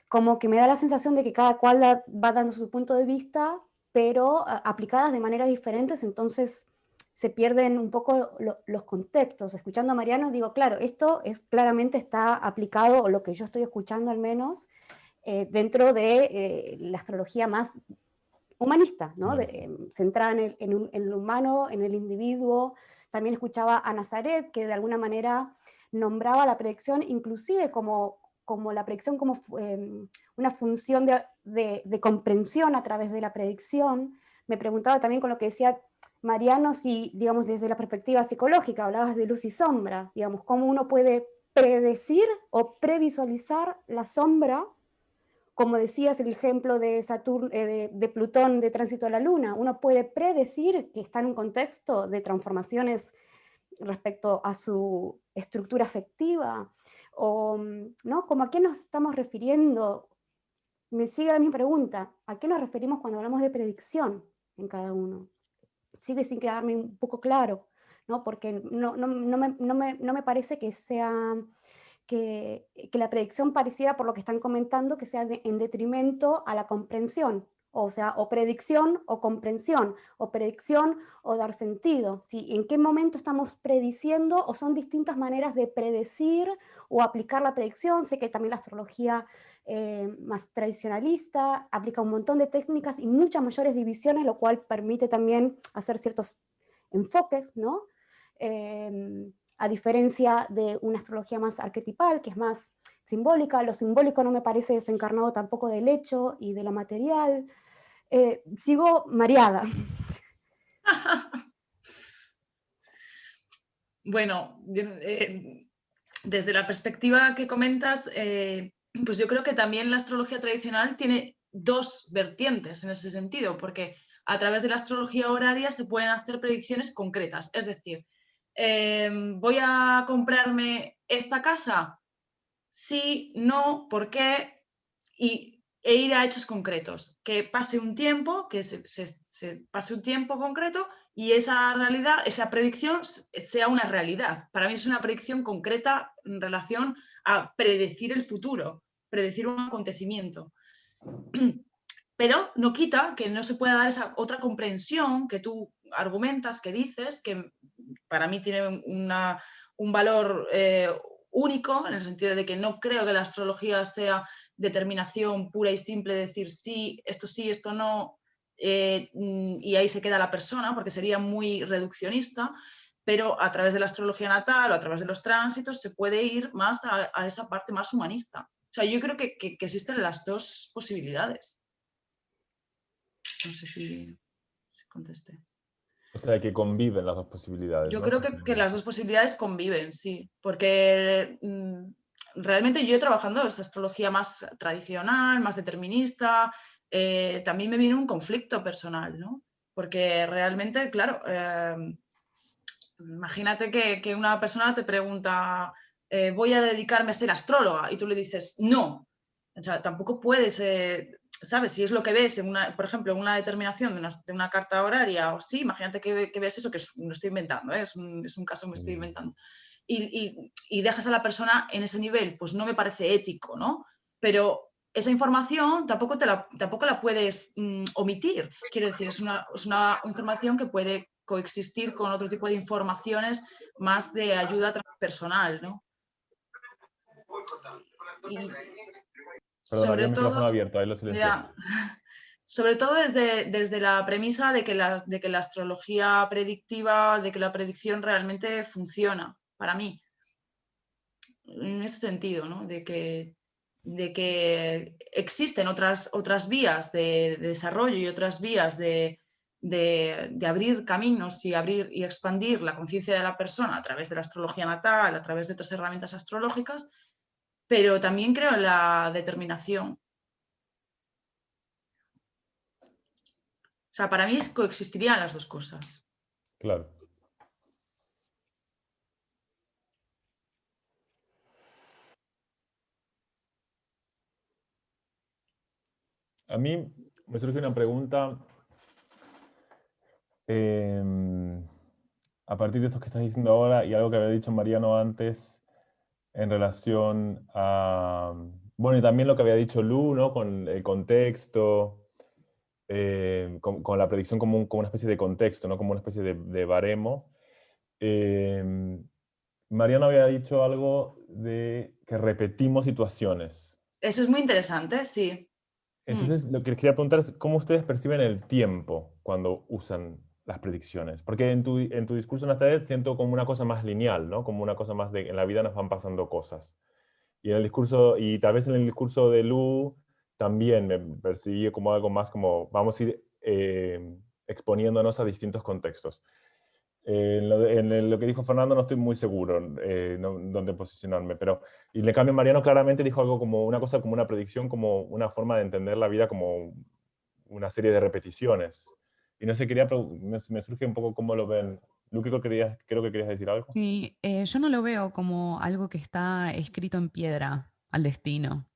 como que me da la sensación de que cada cual va dando su punto de vista, pero aplicadas de maneras diferentes, entonces se pierden un poco los contextos. Escuchando a Mariano digo, claro, esto claramente está aplicado, o lo que yo estoy escuchando al menos, dentro de la astrología más humanista, ¿no? Centrada en el humano, en el individuo. También escuchaba a Nazaret, que de alguna manera nombraba la predicción inclusive como la predicción como una función de comprensión a través de la predicción. Me preguntaba también con lo que decía Mariano, si, digamos, desde la perspectiva psicológica, hablabas de luz y sombra, digamos, cómo uno puede predecir o previsualizar la sombra, como decías el ejemplo de de Plutón de tránsito a la Luna. Uno puede predecir que está en un contexto de transformaciones respecto a su estructura afectiva, o, ¿no? Como a qué nos estamos refiriendo. Me sigue la misma pregunta, ¿a qué nos referimos cuando hablamos de predicción en cada uno? Sigue sin quedarme un poco claro, ¿no? Porque no me parece que sea que la predicción pareciera, por lo que están comentando, que sea en detrimento a la comprensión. O sea, o predicción o comprensión, o predicción o dar sentido. ¿Sí? ¿En qué momento estamos prediciendo o son distintas maneras de predecir o aplicar la predicción? Sé que también la astrología más tradicionalista aplica un montón de técnicas y muchas mayores divisiones, lo cual permite también hacer ciertos enfoques, ¿no? A diferencia de una astrología más arquetipal, que es más simbólica. Lo simbólico no me parece desencarnado tampoco del hecho y de lo material. Sigo mareada. Bueno, desde la perspectiva que comentas, pues yo creo que también la astrología tradicional tiene dos vertientes en ese sentido, porque a través de la astrología horaria se pueden hacer predicciones concretas. Es decir, ¿voy a comprarme esta casa? Sí, no, ¿por qué? E ir a hechos concretos. Que pase un tiempo, que se pase un tiempo concreto y esa realidad, esa predicción sea una realidad. Para mí es una predicción concreta en relación a predecir el futuro, predecir un acontecimiento. Pero no quita que no se pueda dar esa otra comprensión que tú argumentas, que dices, que para mí tiene un valor único, en el sentido de que no creo que la astrología sea determinación pura y simple, de decir sí, esto no, y ahí se queda la persona, porque sería muy reduccionista, pero a través de la astrología natal o a través de los tránsitos se puede ir más a esa parte más humanista. O sea, yo creo que existen las dos posibilidades. No sé si contesté. O sea, que conviven las dos posibilidades, Yo ¿no? creo que las dos posibilidades conviven, sí, porque realmente yo trabajando esta astrología más tradicional, más determinista, también me viene un conflicto personal, ¿no? Porque realmente, claro, imagínate que una persona te pregunta, voy a dedicarme a ser astróloga, y tú le dices, no. O sea, tampoco puedes, ¿sabes? Si es lo que ves, por ejemplo, en una determinación de una carta horaria, o sí, imagínate que ves eso, que lo estoy inventando, es un caso que me estoy inventando, y dejas a la persona en ese nivel, pues no me parece ético, ¿no? Pero esa información tampoco la puedes omitir. Quiero decir, es una información que puede coexistir con otro tipo de informaciones más de ayuda transpersonal, ¿no? Y Perdón, había sobre un micrófono todo, abierto, ahí lo silencié. ya, sobre todo desde la premisa de que la astrología predictiva, de que la predicción realmente funciona, para mí, en ese sentido, ¿no? De que existen otras vías de desarrollo y otras vías de abrir caminos y abrir y expandir la conciencia de la persona a través de la astrología natal, a través de otras herramientas astrológicas, pero también creo en la determinación. O sea, para mí coexistirían las dos cosas. Claro. A mí me surge una pregunta a partir de esto que estás diciendo ahora y algo que había dicho Mariano antes en relación a, bueno, y también lo que había dicho Lu, ¿no? Con el contexto, con la predicción como una especie de contexto, ¿no? Como una especie de baremo. Mariano había dicho algo de que repetimos situaciones. Eso es muy interesante, sí. Entonces, lo que les quería preguntar es cómo ustedes perciben el tiempo cuando usan las predicciones. Porque en tu discurso, Nastadet, siento como una cosa más lineal, ¿no? Como una cosa más de en la vida nos van pasando cosas. Y en el discurso, y tal vez en el discurso de Lu, también me percibí como algo más como vamos a ir exponiéndonos a distintos contextos. En lo que dijo Fernando no estoy muy seguro dónde posicionarme, pero y en cambio Mariano claramente dijo algo como una cosa, como una predicción, como una forma de entender la vida como una serie de repeticiones. Y no sé, me surge un poco cómo lo ven. Lu, creo que querías decir algo. Sí, yo no lo veo como algo que está escrito en piedra al destino.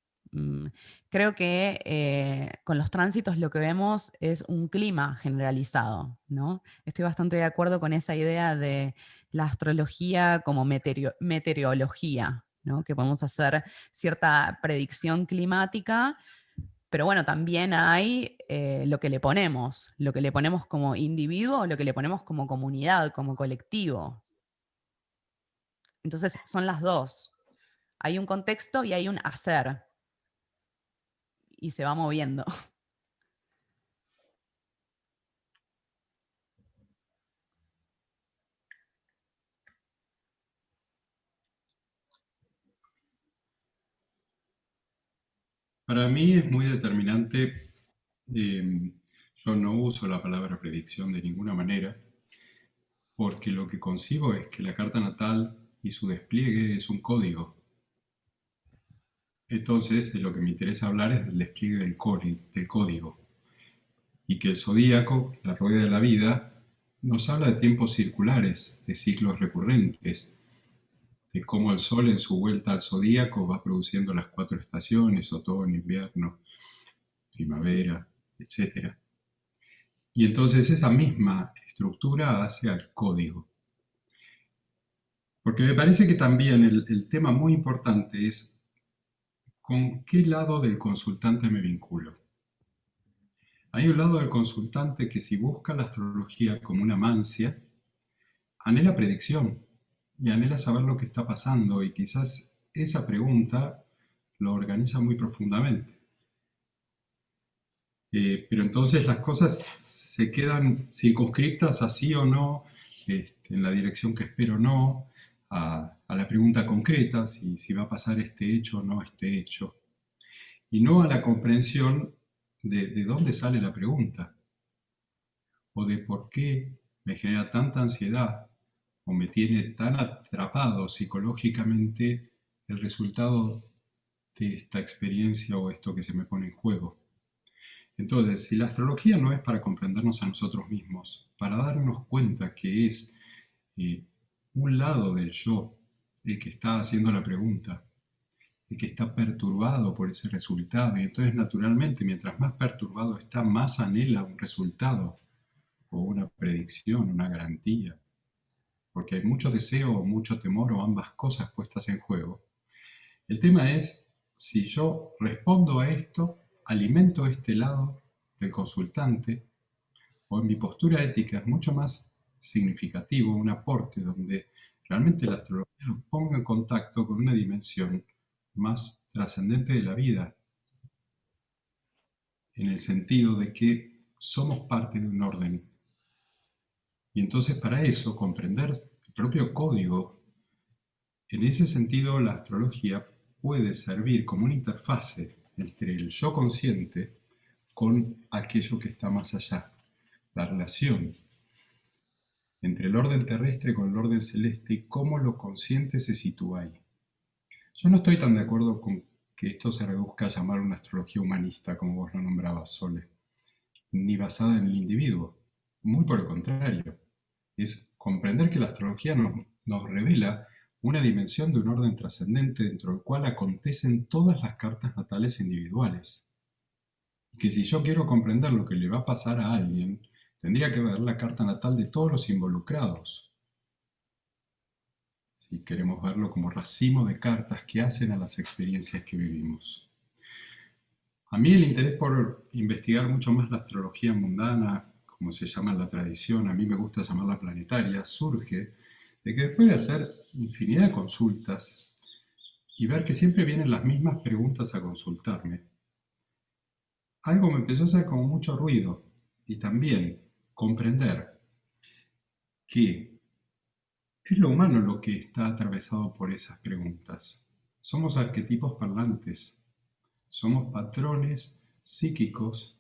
Creo que con los tránsitos lo que vemos es un clima generalizado, ¿no? Estoy bastante de acuerdo con esa idea de la astrología como meteorología, ¿no? Que podemos hacer cierta predicción climática, pero bueno, también hay lo que le ponemos como individuo o lo que le ponemos como comunidad, como colectivo. Entonces son las dos. Hay un contexto y hay un hacer. Y se va moviendo. Para mí es muy determinante, yo no uso la palabra predicción de ninguna manera, porque lo que concibo es que la carta natal y su despliegue es un código. Entonces, de lo que me interesa hablar es del despliegue del código. Y que el zodíaco, la rueda de la vida, nos habla de tiempos circulares, de ciclos recurrentes, de cómo el Sol en su vuelta al zodíaco va produciendo las 4 estaciones, otoño, invierno, primavera, etc. Y entonces esa misma estructura hace al código. Porque me parece que también el tema muy importante es con qué lado del consultante me vinculo. Hay un lado del consultante que si busca la astrología como una mancia, anhela predicción y anhela saber lo que está pasando y quizás esa pregunta lo organiza muy profundamente. Pero entonces las cosas se quedan circunscriptas a sí o no, en la dirección que espero o no, a la pregunta concreta, si va a pasar este hecho o no este hecho, y no a la comprensión de dónde sale la pregunta, o de por qué me genera tanta ansiedad, o me tiene tan atrapado psicológicamente el resultado de esta experiencia o esto que se me pone en juego. Entonces, si la astrología no es para comprendernos a nosotros mismos, para darnos cuenta que es un lado del yo el que está haciendo la pregunta, el que está perturbado por ese resultado, y entonces naturalmente mientras más perturbado está, más anhela un resultado o una predicción, una garantía, porque hay mucho deseo o mucho temor o ambas cosas puestas en juego. El tema es si yo respondo a esto, alimento este lado del consultante, o en mi postura ética es mucho más significativo un aporte donde realmente la astrología nos ponga en contacto con una dimensión más trascendente de la vida, en el sentido de que somos parte de un orden. Y entonces para eso, comprender el propio código, en ese sentido la astrología puede servir como una interfase entre el yo consciente con aquello que está más allá, la relación entre el orden terrestre con el orden celeste y cómo lo consciente se sitúa ahí. Yo no estoy tan de acuerdo con que esto se reduzca a llamar una astrología humanista, como vos lo nombrabas, Sole, ni basada en el individuo. Muy por el contrario. Es comprender que la astrología nos revela una dimensión de un orden trascendente dentro del cual acontecen todas las cartas natales individuales. Y que si yo quiero comprender lo que le va a pasar a alguien, tendría que ver la carta natal de todos los involucrados. Si queremos verlo como racimo de cartas que hacen a las experiencias que vivimos. A mí el interés por investigar mucho más la astrología mundana, como se llama en la tradición, a mí me gusta llamarla planetaria, surge de que después de hacer infinidad de consultas y ver que siempre vienen las mismas preguntas a consultarme, algo me empezó a hacer como mucho ruido y también comprender que es lo humano lo que está atravesado por esas preguntas. Somos arquetipos parlantes, somos patrones psíquicos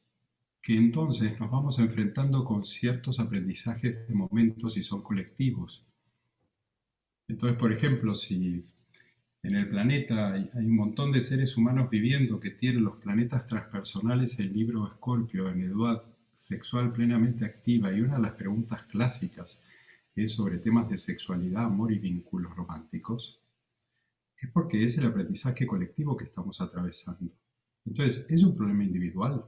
que entonces nos vamos enfrentando con ciertos aprendizajes de momentos y son colectivos. Entonces, por ejemplo, si en el planeta hay un montón de seres humanos viviendo que tienen los planetas transpersonales, el libro Escorpio en edad sexual plenamente activa, y una de las preguntas clásicas es sobre temas de sexualidad, amor y vínculos románticos, es porque es el aprendizaje colectivo que estamos atravesando. Entonces, ¿es un problema individual?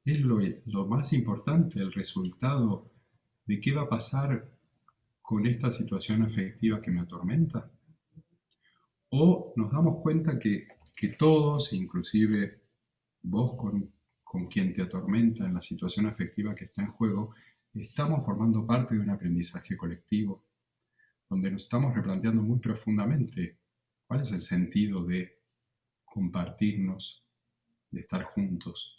¿Es lo más importante el resultado de qué va a pasar con esta situación afectiva que me atormenta? ¿O nos damos cuenta que todos, inclusive vos con quien te atormenta en la situación afectiva que está en juego, estamos formando parte de un aprendizaje colectivo, donde nos estamos replanteando muy profundamente cuál es el sentido de compartirnos, de estar juntos?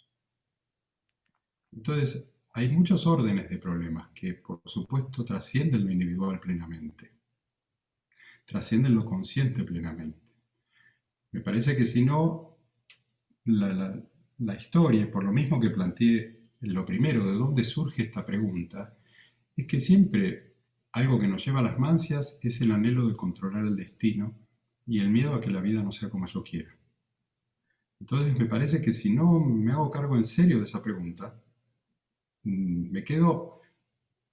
Entonces, hay muchos órdenes de problemas que, por supuesto, trascienden lo individual plenamente, trascienden lo consciente plenamente. Me parece que si no, la historia, por lo mismo que planteé en lo primero, de dónde surge esta pregunta, es que siempre algo que nos lleva a las mancias es el anhelo de controlar el destino y el miedo a que la vida no sea como yo quiera. Entonces me parece que si no me hago cargo en serio de esa pregunta, me quedo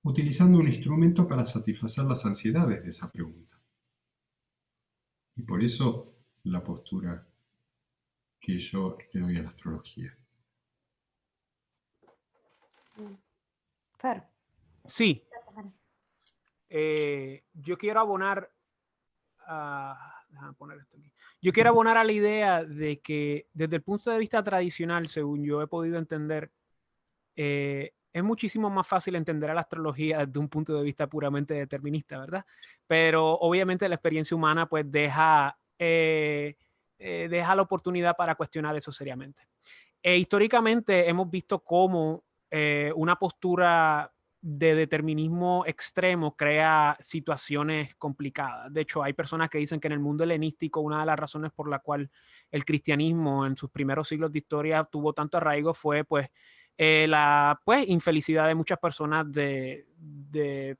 utilizando un instrumento para satisfacer las ansiedades de esa pregunta. Y por eso la postura que yo le doy a la astrología. Fer. Sí. Gracias, Fer. Yo quiero abonar déjame poner esto aquí. Yo quiero abonar a la idea de que desde el punto de vista tradicional, según yo he podido entender, es muchísimo más fácil entender a la astrología desde un punto de vista puramente determinista, ¿verdad? Pero obviamente la experiencia humana pues deja la oportunidad para cuestionar eso seriamente. Históricamente hemos visto cómo una postura de determinismo extremo crea situaciones complicadas. De hecho, hay personas que dicen que en el mundo helenístico una de las razones por la cual el cristianismo en sus primeros siglos de historia tuvo tanto arraigo fue pues la infelicidad de muchas personas de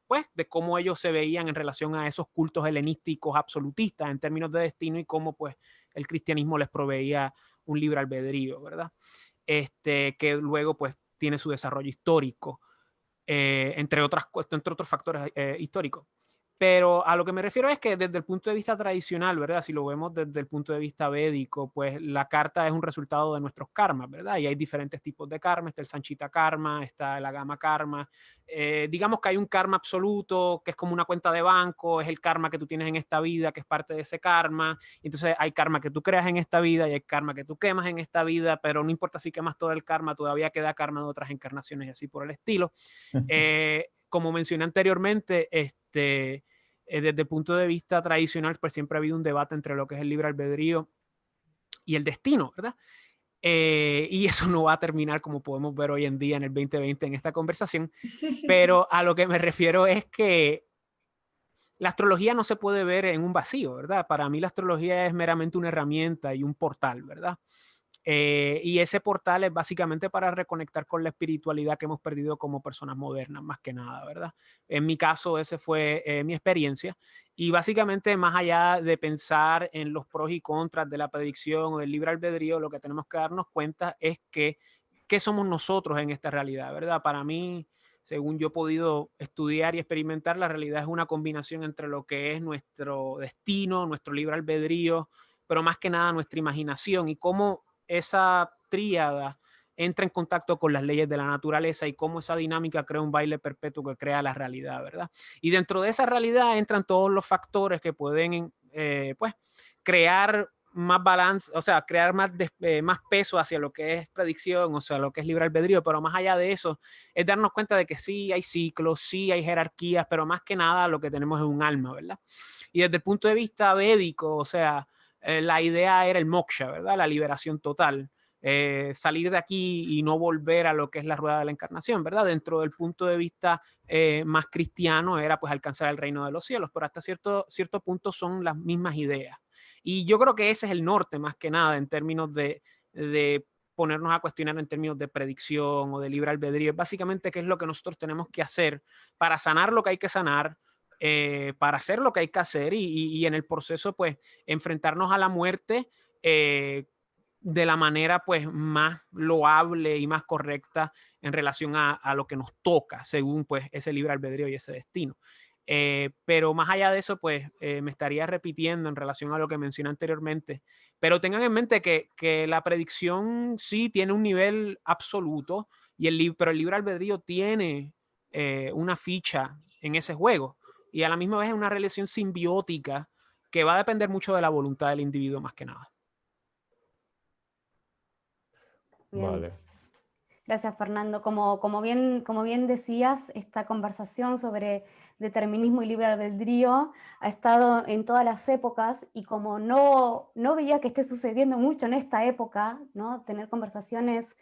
cómo ellos se veían en relación a esos cultos helenísticos absolutistas en términos de destino y cómo pues el cristianismo les proveía un libre albedrío, ¿verdad? Que luego pues tiene su desarrollo histórico, entre otros factores históricos. Pero a lo que me refiero es que desde el punto de vista tradicional, ¿verdad? Si lo vemos desde el punto de vista védico, pues la carta es un resultado de nuestros karmas, ¿verdad? Y hay diferentes tipos de karma. Está el Sanchita karma, está el Agama karma. Digamos que hay un karma absoluto, que es como una cuenta de banco, es el karma que tú tienes en esta vida, que es parte de ese karma. Entonces hay karma que tú creas en esta vida y hay karma que tú quemas en esta vida, pero no importa si quemas todo el karma, todavía queda karma de otras encarnaciones y así por el estilo. Como mencioné anteriormente, desde el punto de vista tradicional, pues siempre ha habido un debate entre lo que es el libre albedrío y el destino, ¿verdad? Y eso no va a terminar como podemos ver hoy en día en el 2020 en esta conversación, pero a lo que me refiero es que la astrología no se puede ver en un vacío, ¿verdad? Para mí la astrología es meramente una herramienta y un portal, ¿verdad? Y ese portal es básicamente para reconectar con la espiritualidad que hemos perdido como personas modernas, más que nada, ¿verdad? En mi caso, ese fue mi experiencia. Y básicamente, más allá de pensar en los pros y contras de la predicción o del libre albedrío, lo que tenemos que darnos cuenta es que qué somos nosotros en esta realidad, ¿verdad? Para mí, según yo he podido estudiar y experimentar, la realidad es una combinación entre lo que es nuestro destino, nuestro libre albedrío, pero más que nada nuestra imaginación y cómo esa tríada entra en contacto con las leyes de la naturaleza y cómo esa dinámica crea un baile perpetuo que crea la realidad, ¿verdad? Y dentro de esa realidad entran todos los factores que pueden, pues, crear más balance, o sea, crear más peso hacia lo que es predicción, o sea, lo que es libre albedrío, pero más allá de eso, es darnos cuenta de que sí hay ciclos, sí hay jerarquías, pero más que nada lo que tenemos es un alma, ¿verdad? Y desde el punto de vista védico, o sea, la idea era el moksha, ¿verdad? La liberación total. Salir de aquí y no volver a lo que es la rueda de la encarnación, ¿verdad? Dentro del punto de vista más cristiano era pues alcanzar el reino de los cielos, pero hasta cierto punto son las mismas ideas. Y yo creo que ese es el norte más que nada en términos de ponernos a cuestionar en términos de predicción o de libre albedrío. Básicamente, qué es lo que nosotros tenemos que hacer para sanar lo que hay que sanar, para hacer lo que hay que hacer y en el proceso, pues, enfrentarnos a la muerte de la manera, pues, más loable y más correcta en relación a lo que nos toca, según, pues, ese libre albedrío y ese destino. Pero más allá de eso, pues, me estaría repitiendo en relación a lo que mencioné anteriormente. Pero tengan en mente que la predicción sí tiene un nivel absoluto, pero el libre albedrío tiene una ficha en ese juego. Y a la misma vez es una relación simbiótica que va a depender mucho de la voluntad del individuo más que nada. Bien. Vale. Gracias, Fernando. Como bien decías, esta conversación sobre determinismo y libre albedrío ha estado en todas las épocas y como no veía que esté sucediendo mucho en esta época, ¿no? Tener conversaciones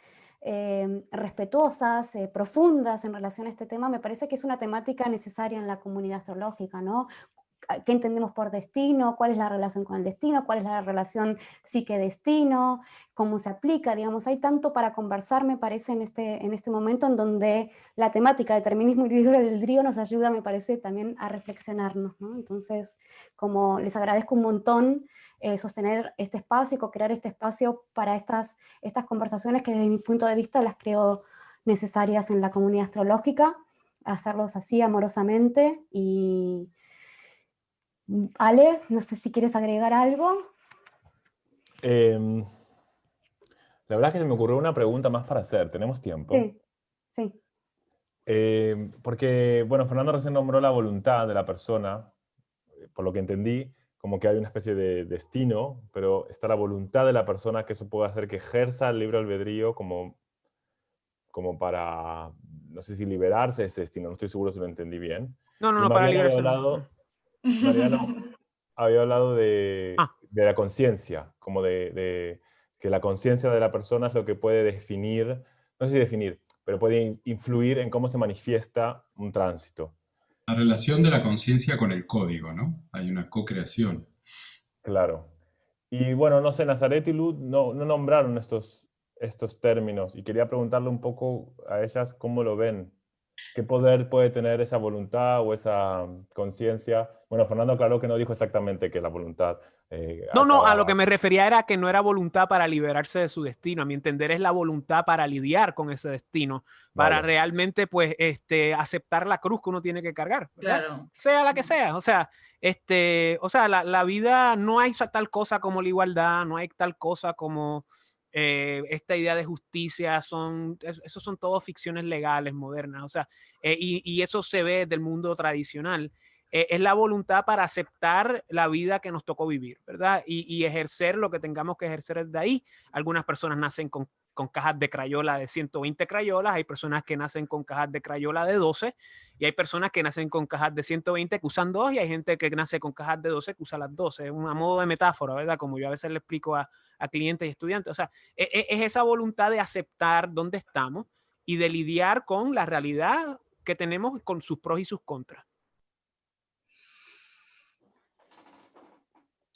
respetuosas, profundas en relación a este tema, me parece que es una temática necesaria en la comunidad astrológica, ¿no? ¿Qué entendemos por destino? ¿Cuál es la relación con el destino? ¿Cuál es la relación psique-destino? ¿Cómo se aplica? Digamos, hay tanto para conversar, me parece, en este momento en donde la temática de determinismo y libre albedrío nos ayuda, me parece, también a reflexionarnos, ¿no? Entonces, como les agradezco un montón sostener este espacio y co-crear este espacio para estas conversaciones que desde mi punto de vista las creo necesarias en la comunidad astrológica, hacerlos así amorosamente y... Ale, no sé si quieres agregar algo. La verdad es que se me ocurrió una pregunta más para hacer. ¿Tenemos tiempo? Sí, sí. Porque, bueno, Fernando recién nombró la voluntad de la persona, por lo que entendí, como que hay una especie de destino, pero está la voluntad de la persona, que eso puede hacer que ejerza el libre albedrío como para, no sé si liberarse de ese destino, no estoy seguro si lo entendí bien. No, para liberarse. Mariano había hablado de Ah. la conciencia, como de que la conciencia de la persona es lo que puede definir, no sé si definir, pero puede influir en cómo se manifiesta un tránsito. La relación de la conciencia con el código, ¿no? Hay una co-creación. Claro. Y bueno, no sé, Nazaret y Luz no nombraron estos términos y quería preguntarle un poco a ellas cómo lo ven. ¿Qué poder puede tener esa voluntad o esa conciencia? Bueno, Fernando aclaró que no dijo exactamente que la voluntad, No, a lo que acaba... me refería era que no era voluntad para liberarse de su destino. A mi entender es la voluntad para lidiar con ese destino, para Vale. realmente pues aceptar la cruz que uno tiene que cargar, ¿verdad? Claro. Sea la que sea. O sea, la vida, no hay tal cosa como la igualdad, no hay tal cosa como esta idea de justicia, eso son todo ficciones legales modernas. O sea, y eso se ve del mundo tradicional. Es la voluntad para aceptar la vida que nos tocó vivir, ¿verdad? Y ejercer lo que tengamos que ejercer desde ahí. Algunas personas nacen con cajas de Crayola de 120 Crayolas, hay personas que nacen con cajas de Crayola de 12 y hay personas que nacen con cajas de 120 que usan 2 y hay gente que nace con cajas de 12 que usa las 12. Es un modo de metáfora, ¿verdad? Como yo a veces le explico a clientes y estudiantes. O sea, es esa voluntad de aceptar dónde estamos y de lidiar con la realidad que tenemos con sus pros y sus contras.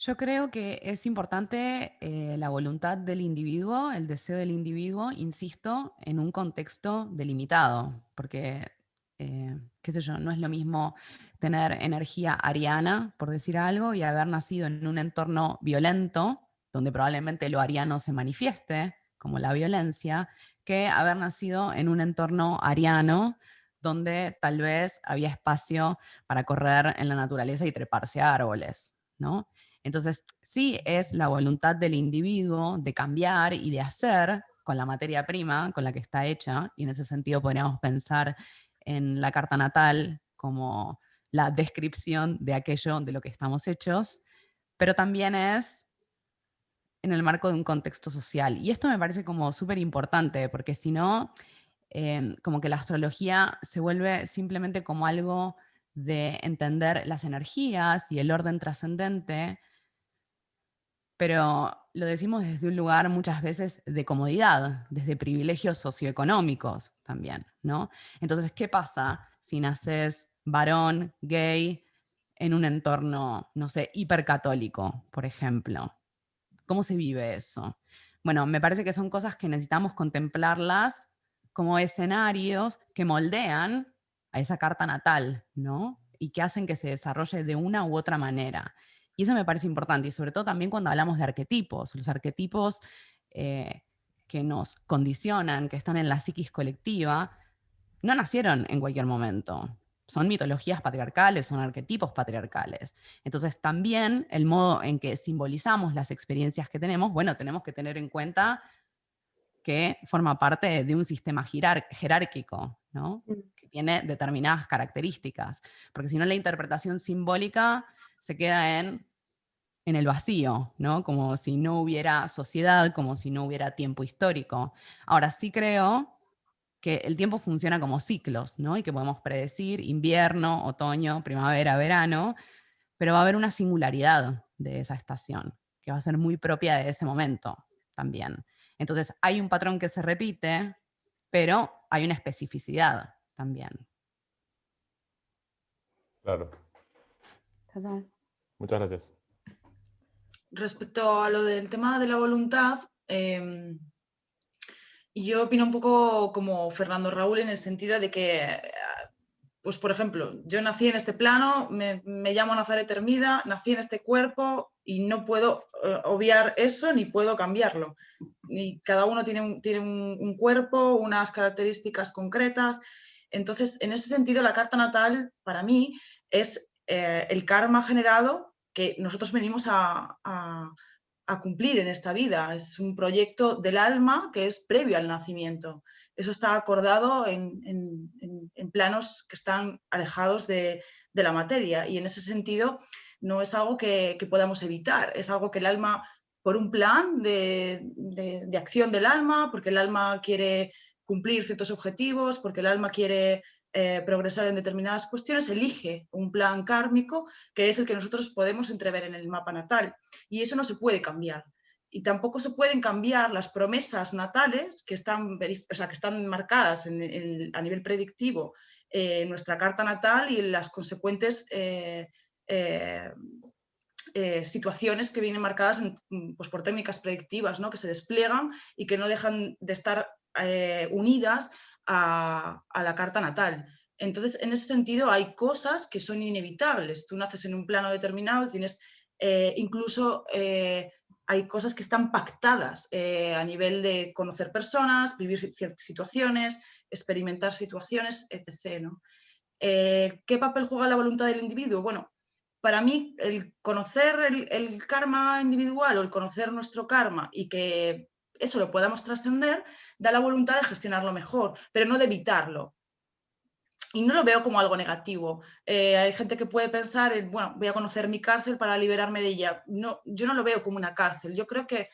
Yo creo que es importante la voluntad del individuo, el deseo del individuo, insisto, en un contexto delimitado, porque, qué sé yo, no es lo mismo tener energía ariana, por decir algo, y haber nacido en un entorno violento, donde probablemente lo ariano se manifieste, como la violencia, que haber nacido en un entorno ariano, donde tal vez había espacio para correr en la naturaleza y treparse a árboles, ¿no? Entonces, sí es la voluntad del individuo de cambiar y de hacer con la materia prima con la que está hecha, y en ese sentido podríamos pensar en la carta natal como la descripción de aquello de lo que estamos hechos, pero también es en el marco de un contexto social. Y esto me parece como súper importante, porque si no, como que la astrología se vuelve simplemente como algo de entender las energías y el orden trascendente, pero lo decimos desde un lugar muchas veces de comodidad, desde privilegios socioeconómicos también, ¿no? Entonces, ¿qué pasa si naces varón, gay, en un entorno, no sé, hipercatólico, por ejemplo? ¿Cómo se vive eso? Bueno, me parece que son cosas que necesitamos contemplarlas como escenarios que moldean a esa carta natal, ¿no? Y que hacen que se desarrolle de una u otra manera. Y eso me parece importante, y sobre todo también cuando hablamos de arquetipos. Los arquetipos que nos condicionan, que están en la psiquis colectiva, no nacieron en cualquier momento. Son mitologías patriarcales, son arquetipos patriarcales. Entonces también el modo en que simbolizamos las experiencias que tenemos, bueno, tenemos que tener en cuenta que forma parte de un sistema jerárquico, ¿no? Que tiene determinadas características. Porque si no, la interpretación simbólica se queda en el vacío, ¿no? Como si no hubiera sociedad, como si no hubiera tiempo histórico. Ahora sí creo que el tiempo funciona como ciclos, ¿no? Y que podemos predecir invierno, otoño, primavera, verano, pero va a haber una singularidad de esa estación, que va a ser muy propia de ese momento también. Entonces, hay un patrón que se repite, pero hay una especificidad también. Claro. Total. Muchas gracias. Respecto a lo del tema de la voluntad, yo opino un poco como Fernando Raúl en el sentido de que, pues por ejemplo, yo nací en este plano, me llamo Nazaret Hermida, nací en este cuerpo y no puedo obviar eso ni puedo cambiarlo. Y cada uno tiene un cuerpo, unas características concretas. Entonces, en ese sentido, la carta natal para mí es el karma generado que nosotros venimos a cumplir en esta vida. Es un proyecto del alma que es previo al nacimiento. Eso está acordado en planos que están alejados de la materia, y en ese sentido no es algo que podamos evitar, es algo que el alma, por un plan de acción del alma, porque el alma quiere cumplir ciertos objetivos, porque el alma quiere progresar en determinadas cuestiones, elige un plan kármico que es el que nosotros podemos entrever en el mapa natal, y eso no se puede cambiar. Y tampoco se pueden cambiar las promesas natales que están, que están marcadas a nivel predictivo en nuestra carta natal y en las consecuentes situaciones que vienen marcadas pues, por técnicas predictivas, ¿no? Que se despliegan y que no dejan de estar unidas a la carta natal. Entonces, en ese sentido, hay cosas que son inevitables. Tú naces en un plano determinado, tienes incluso hay cosas que están pactadas a nivel de conocer personas, vivir ciertas situaciones, experimentar situaciones, etc., ¿no? ¿Qué papel juega la voluntad del individuo? Bueno, para mí el conocer el karma individual o el conocer nuestro karma y que eso lo podamos trascender, da la voluntad de gestionarlo mejor, pero no de evitarlo. Y no lo veo como algo negativo. Hay gente que puede pensar, bueno, voy a conocer mi cárcel para liberarme de ella. No, yo no lo veo como una cárcel. Yo creo que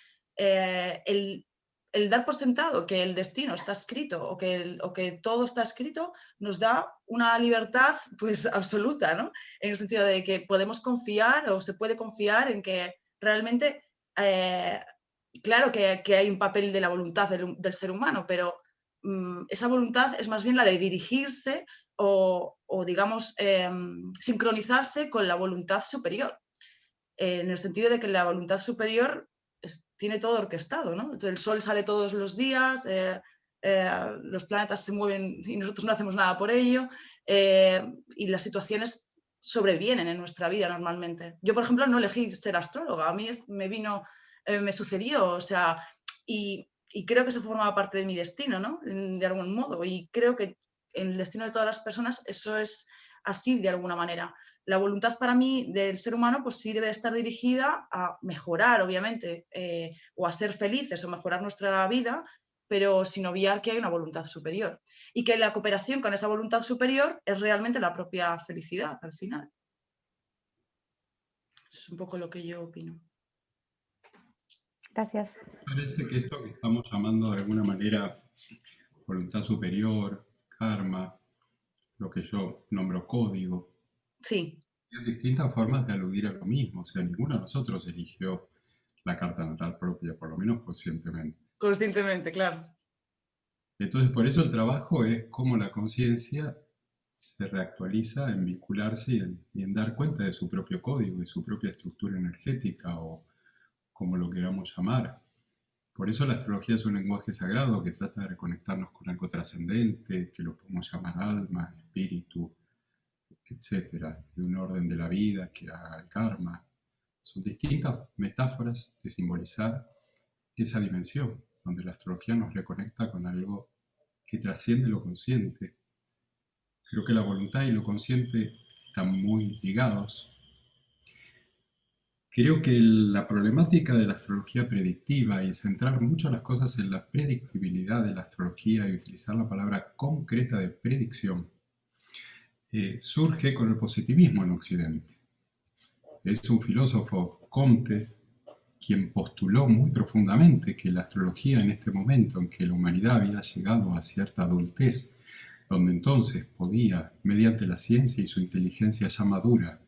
el dar por sentado que el destino está escrito o que todo está escrito nos da una libertad pues absoluta, ¿no? En el sentido de que podemos confiar o se puede confiar en que realmente, claro que hay un papel de la voluntad del ser humano, pero esa voluntad es más bien la de dirigirse o digamos, sincronizarse con la voluntad superior, en el sentido de que la voluntad superior tiene todo orquestado, ¿no? Entonces, el sol sale todos los días, los planetas se mueven y nosotros no hacemos nada por ello, y las situaciones sobrevienen en nuestra vida normalmente. Yo, por ejemplo, no elegí ser astróloga, a mí me sucedió, o sea, y creo que eso formaba parte de mi destino, ¿no? De algún modo, y creo que en el destino de todas las personas eso es así de alguna manera. La voluntad para mí del ser humano pues sí debe estar dirigida a mejorar, obviamente, o a ser felices o mejorar nuestra vida, pero sin obviar que hay una voluntad superior. Y que la cooperación con esa voluntad superior es realmente la propia felicidad al final. Eso es un poco lo que yo opino. Gracias. Parece que esto que estamos llamando de alguna manera voluntad superior, karma, lo que yo nombro código, Sí. hay distintas formas de aludir a lo mismo. O sea, ninguno de nosotros eligió la carta natal propia, por lo menos conscientemente. Conscientemente, claro. Entonces, por eso el trabajo es cómo la conciencia se reactualiza en vincularse y en dar cuenta de su propio código y su propia estructura energética o como lo queramos llamar. Por eso la astrología es un lenguaje sagrado que trata de reconectarnos con algo trascendente, que lo podemos llamar alma, espíritu, etcétera, de un orden de la vida que haga el karma. Son distintas metáforas de simbolizar esa dimensión, donde la astrología nos reconecta con algo que trasciende lo consciente. Creo que la voluntad y lo consciente están muy ligados. Creo que la problemática de la astrología predictiva y centrar mucho las cosas en la predictibilidad de la astrología y utilizar la palabra concreta de predicción surge con el positivismo en Occidente. Es un filósofo, Comte, quien postuló muy profundamente que la astrología en este momento en que la humanidad había llegado a cierta adultez, donde entonces podía, mediante la ciencia y su inteligencia ya madura,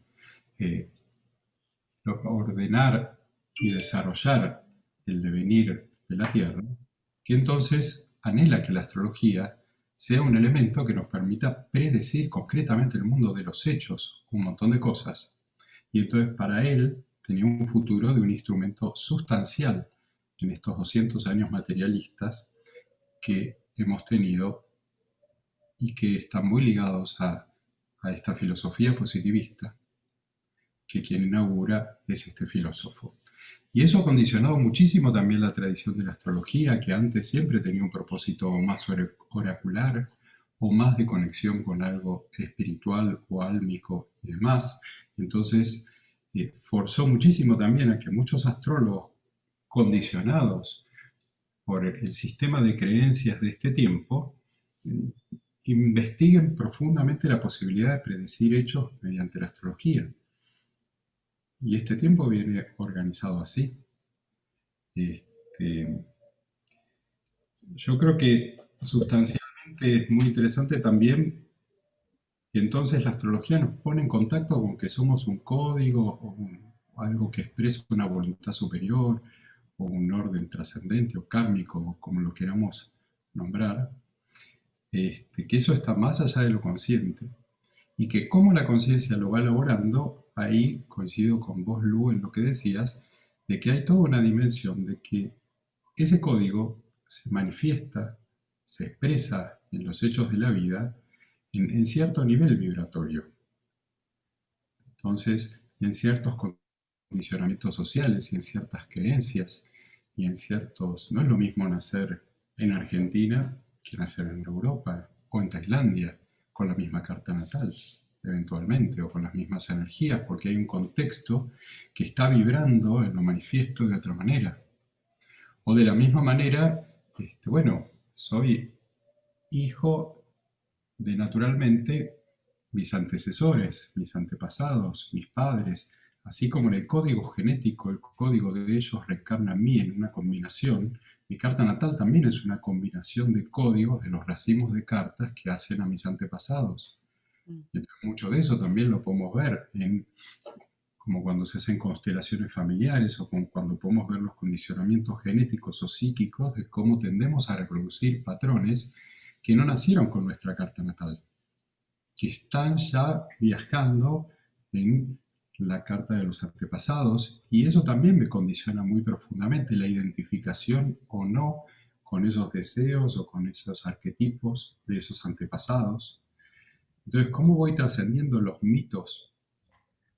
ordenar y desarrollar el devenir de la Tierra, que entonces anhela que la astrología sea un elemento que nos permita predecir concretamente el mundo de los hechos, un montón de cosas. Y entonces para él tenía un futuro de un instrumento sustancial en estos 200 años materialistas que hemos tenido y que están muy ligados a esta filosofía positivista que quien inaugura es este filósofo. Y eso ha condicionado muchísimo también la tradición de la astrología, que antes siempre tenía un propósito más oracular o más de conexión con algo espiritual o álmico y demás. Entonces, forzó muchísimo también a que muchos astrólogos condicionados por el sistema de creencias de este tiempo, investiguen profundamente la posibilidad de predecir hechos mediante la astrología. Y este tiempo viene organizado así. Yo creo que sustancialmente es muy interesante también que entonces la astrología nos pone en contacto con que somos un código o algo que expresa una voluntad superior o un orden trascendente o kármico, como lo queramos nombrar, que eso está más allá de lo consciente y que como la conciencia lo va elaborando, ahí coincido con vos, Lu, en lo que decías, de que hay toda una dimensión de que ese código se manifiesta, se expresa en los hechos de la vida en cierto nivel vibratorio. Entonces, en ciertos condicionamientos sociales y en ciertas creencias y en ciertos... No es lo mismo nacer en Argentina que nacer en Europa o en Tailandia con la misma carta natal, eventualmente, o con las mismas energías, porque hay un contexto que está vibrando en lo manifiesto de otra manera. O de la misma manera, bueno, soy hijo de naturalmente mis antecesores, mis antepasados, mis padres, así como en el código genético, el código de ellos reencarna en mí en una combinación. Mi carta natal también es una combinación de códigos de los racimos de cartas que hacen a mis antepasados. Y mucho de eso también lo podemos ver como cuando se hacen constelaciones familiares o cuando podemos ver los condicionamientos genéticos o psíquicos de cómo tendemos a reproducir patrones que no nacieron con nuestra carta natal, que están ya viajando en la carta de los antepasados, y eso también me condiciona muy profundamente la identificación o no con esos deseos o con esos arquetipos de esos antepasados. Entonces, ¿cómo voy trascendiendo los mitos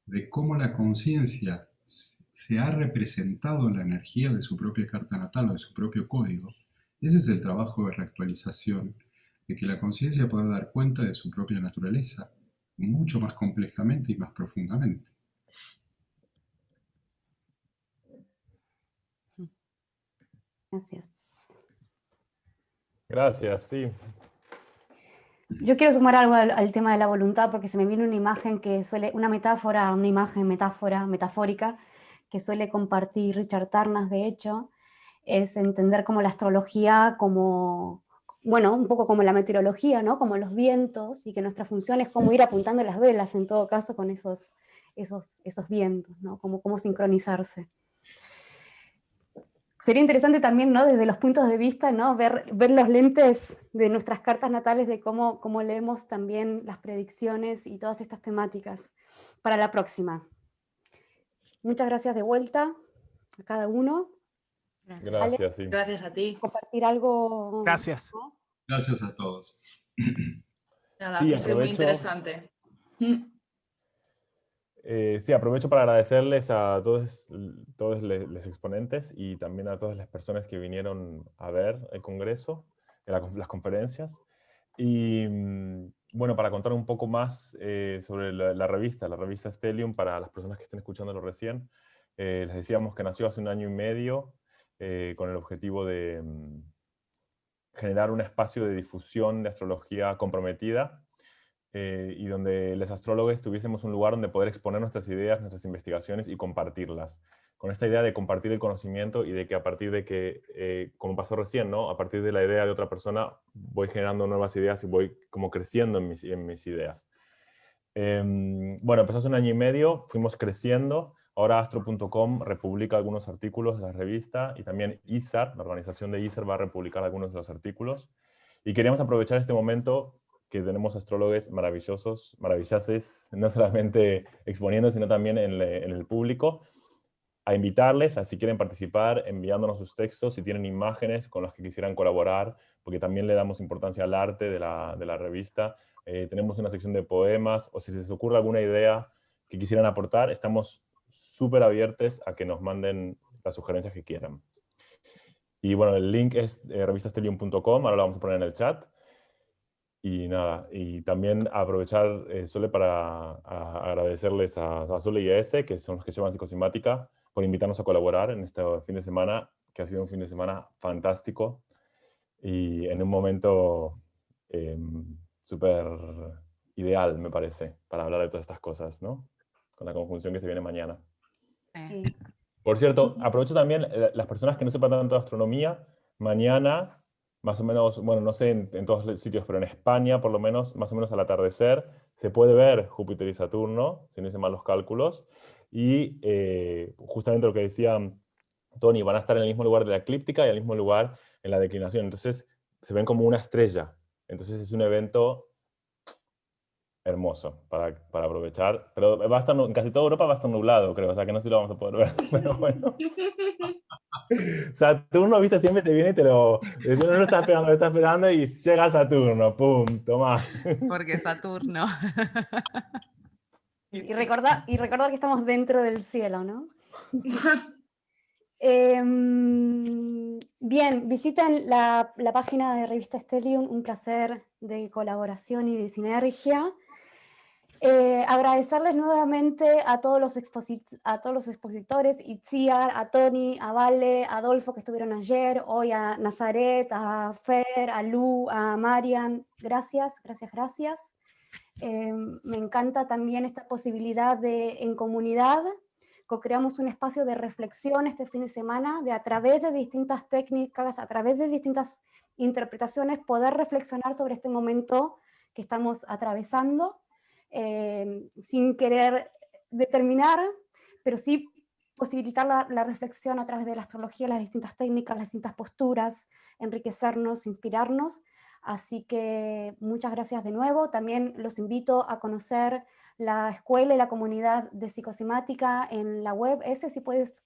de cómo la conciencia se ha representado en la energía de su propia carta natal o de su propio código? Ese es el trabajo de reactualización, de que la conciencia pueda dar cuenta de su propia naturaleza mucho más complejamente y más profundamente. Gracias. Gracias, sí. Yo quiero sumar algo al tema de la voluntad, porque se me viene una imagen que suele, una imagen metafórica, que suele compartir Richard Tarnas, de hecho, es entender como la astrología como, bueno, un poco como la meteorología, ¿no? Como los vientos, y que nuestra función es como ir apuntando las velas, en todo caso, con esos vientos, ¿no? Como cómo sincronizarse. Sería interesante también, ¿no? Desde los puntos de vista, ¿no? Ver los lentes de nuestras cartas natales, de cómo leemos también las predicciones y todas estas temáticas para la próxima. Muchas gracias de vuelta a cada uno. Gracias, sí. Gracias a ti. ¿Compartir algo? Gracias. ¿No? Gracias a todos. Nada, Sí, que ha sido muy interesante. Sí, aprovecho para agradecerles a todos los exponentes y también a todas las personas que vinieron a ver el congreso, las conferencias. Y bueno, para contar un poco más sobre la revista Stellium, para las personas que estén escuchándolo recién, les decíamos que nació hace 1 año y medio con el objetivo de generar un espacio de difusión de astrología comprometida, y donde los astrólogos tuviésemos un lugar donde poder exponer nuestras ideas, nuestras investigaciones y compartirlas. Con esta idea de compartir el conocimiento y de que a partir de que, como pasó recién, ¿no? A partir de la idea de otra persona, voy generando nuevas ideas y voy como creciendo en mis ideas. Bueno, empezó hace 1 año y medio, fuimos creciendo. Ahora astro.com republica algunos artículos de la revista y también ISAR, la organización de ISAR, va a republicar algunos de los artículos. Y queríamos aprovechar este momento que tenemos astrólogos maravillosos, maravillosos, no solamente exponiendo, sino también en el público, a invitarles a, si quieren participar, enviándonos sus textos, si tienen imágenes con las que quisieran colaborar, porque también le damos importancia al arte de la revista. Tenemos una sección de poemas, o si se les ocurre alguna idea que quisieran aportar, estamos súper abiertos a que nos manden las sugerencias que quieran. Y bueno, el link es revistastellium.com, ahora lo vamos a poner en el chat. Y nada, y también aprovechar Sole para agradecerles a Sole y a Ese, que son los que llevan psicosimática, por invitarnos a colaborar en este fin de semana, que ha sido un fin de semana fantástico y en un momento súper ideal, me parece, para hablar de todas estas cosas, ¿no? Con la conjunción que se viene mañana. Sí. Por cierto, aprovecho también las personas que no sepan tanto de astronomía, mañana, más o menos, bueno, no sé en todos los sitios, pero en España, por lo menos, más o menos al atardecer, se puede ver Júpiter y Saturno, si no hice mal los cálculos, y justamente lo que decía Tony, van a estar en el mismo lugar de la eclíptica y en el mismo lugar en la declinación, entonces se ven como una estrella, entonces es un evento hermoso para aprovechar, pero va a estar, en casi toda Europa va a estar nublado, creo, o sea que no sé si lo vamos a poder ver, pero bueno. Saturno, viste, siempre te viene y te lo está esperando y llega Saturno, pum, toma. Porque Saturno. Y recordar que estamos dentro del cielo, ¿no? Bien, visiten la página de Revista Stellium, un placer de colaboración y de sinergia. Agradecerles nuevamente a todos los expositores, Itziar, a Tony, a Vale, a Adolfo que estuvieron ayer, hoy a Nazaret, a Fer, a Lu, a Marian. Gracias, gracias, gracias. Me encanta también esta posibilidad de, en comunidad, co-creamos un espacio de reflexión este fin de semana, de a través de distintas técnicas, a través de distintas interpretaciones, poder reflexionar sobre este momento que estamos atravesando, sin querer determinar, pero sí posibilitar la reflexión a través de la astrología, las distintas técnicas, las distintas posturas, enriquecernos, inspirarnos. Así que muchas gracias de nuevo. También los invito a conocer la escuela y la comunidad de psicosemática en la web. Si puedes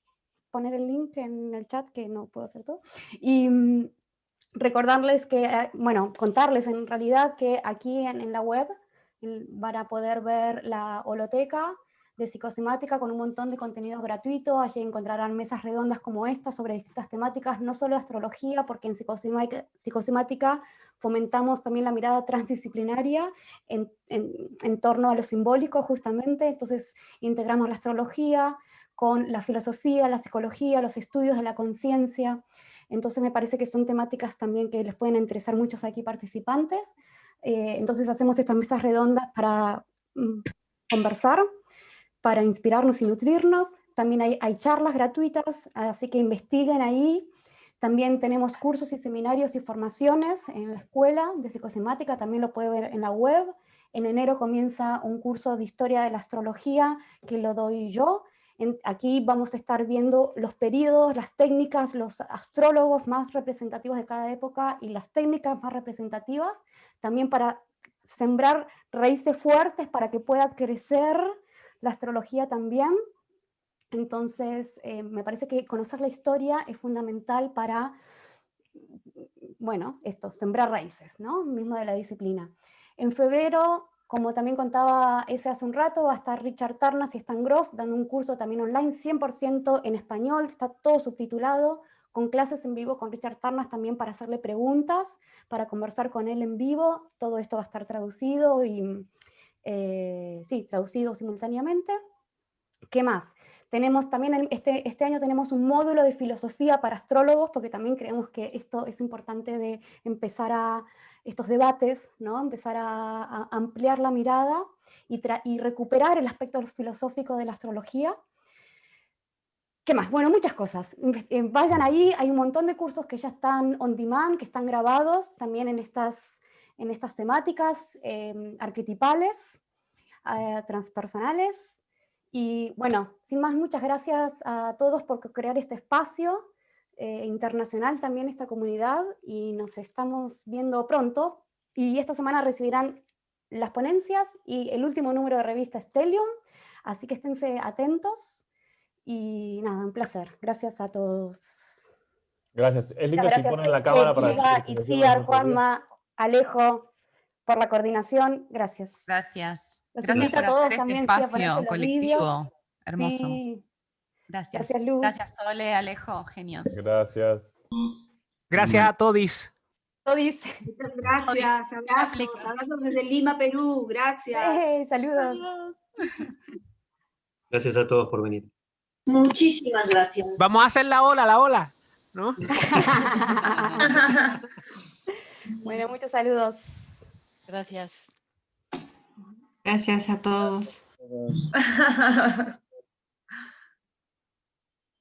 poner el link en el chat, que no puedo hacer todo. Y recordarles que, bueno, contarles en realidad que aquí en la web van a poder ver la holoteca de psicosemática con un montón de contenidos gratuitos. Allí encontrarán mesas redondas como esta sobre distintas temáticas, no solo astrología, porque en psicosemática fomentamos también la mirada transdisciplinaria en torno a lo simbólico justamente. Entonces integramos la astrología con la filosofía, la psicología, los estudios de la conciencia. Entonces me parece que son temáticas también que les pueden interesar muchos aquí participantes. Entonces hacemos estas mesas redondas para conversar, para inspirarnos y nutrirnos. También hay charlas gratuitas, así que investiguen ahí. También tenemos cursos y seminarios y formaciones en la escuela de psicosemática, también lo puede ver en la web. En enero comienza un curso de historia de la astrología que lo doy yo. Aquí vamos a estar viendo los periodos, las técnicas, los astrólogos más representativos de cada época y las técnicas más representativas, también para sembrar raíces fuertes para que pueda crecer la astrología también. Entonces, me parece que conocer la historia es fundamental para, bueno, sembrar raíces, ¿no? Mismo de la disciplina. En febrero, como también contaba hace un rato, va a estar Richard Tarnas y Stan Grof dando un curso también online 100% en español, está todo subtitulado, con clases en vivo con Richard Tarnas también para hacerle preguntas, para conversar con él en vivo. Todo esto va a estar traducido y sí, traducido simultáneamente. ¿Qué más? Tenemos también, este año tenemos un módulo de filosofía para astrólogos, porque también creemos que esto es importante de empezar a estos debates, ¿no? Empezar a ampliar la mirada y recuperar el aspecto filosófico de la astrología. ¿Qué más? Bueno, muchas cosas. Vayan ahí, hay un montón de cursos que ya están on demand, que están grabados también en estas temáticas arquetipales, transpersonales. Y bueno, sin más, muchas gracias a todos por crear este espacio internacional también, esta comunidad, y nos estamos viendo pronto. Y esta semana recibirán las ponencias y el último número de revista Stellium, así que esténse atentos. Y nada, un placer. Gracias a todos. Gracias. Es lindo Gracias, si ponen la cámara para que Itziar, Juanma, Alejo, por la coordinación. Gracias. Gracias. Los Gracias invito por a todos hacer este también, sí, a ponerse espacio los colectivo. vídeos. Hermoso. Sí. Gracias. Gracias, Lu. Gracias, Sole, Alejo, genios. Gracias. Gracias a todos. Lo dice. Muchas gracias, abrazos desde Lima, Perú, gracias. Saludos. Gracias a todos por venir. Muchísimas gracias. Vamos a hacer la ola, ¿no? Bueno, muchos saludos. Gracias. Gracias a todos.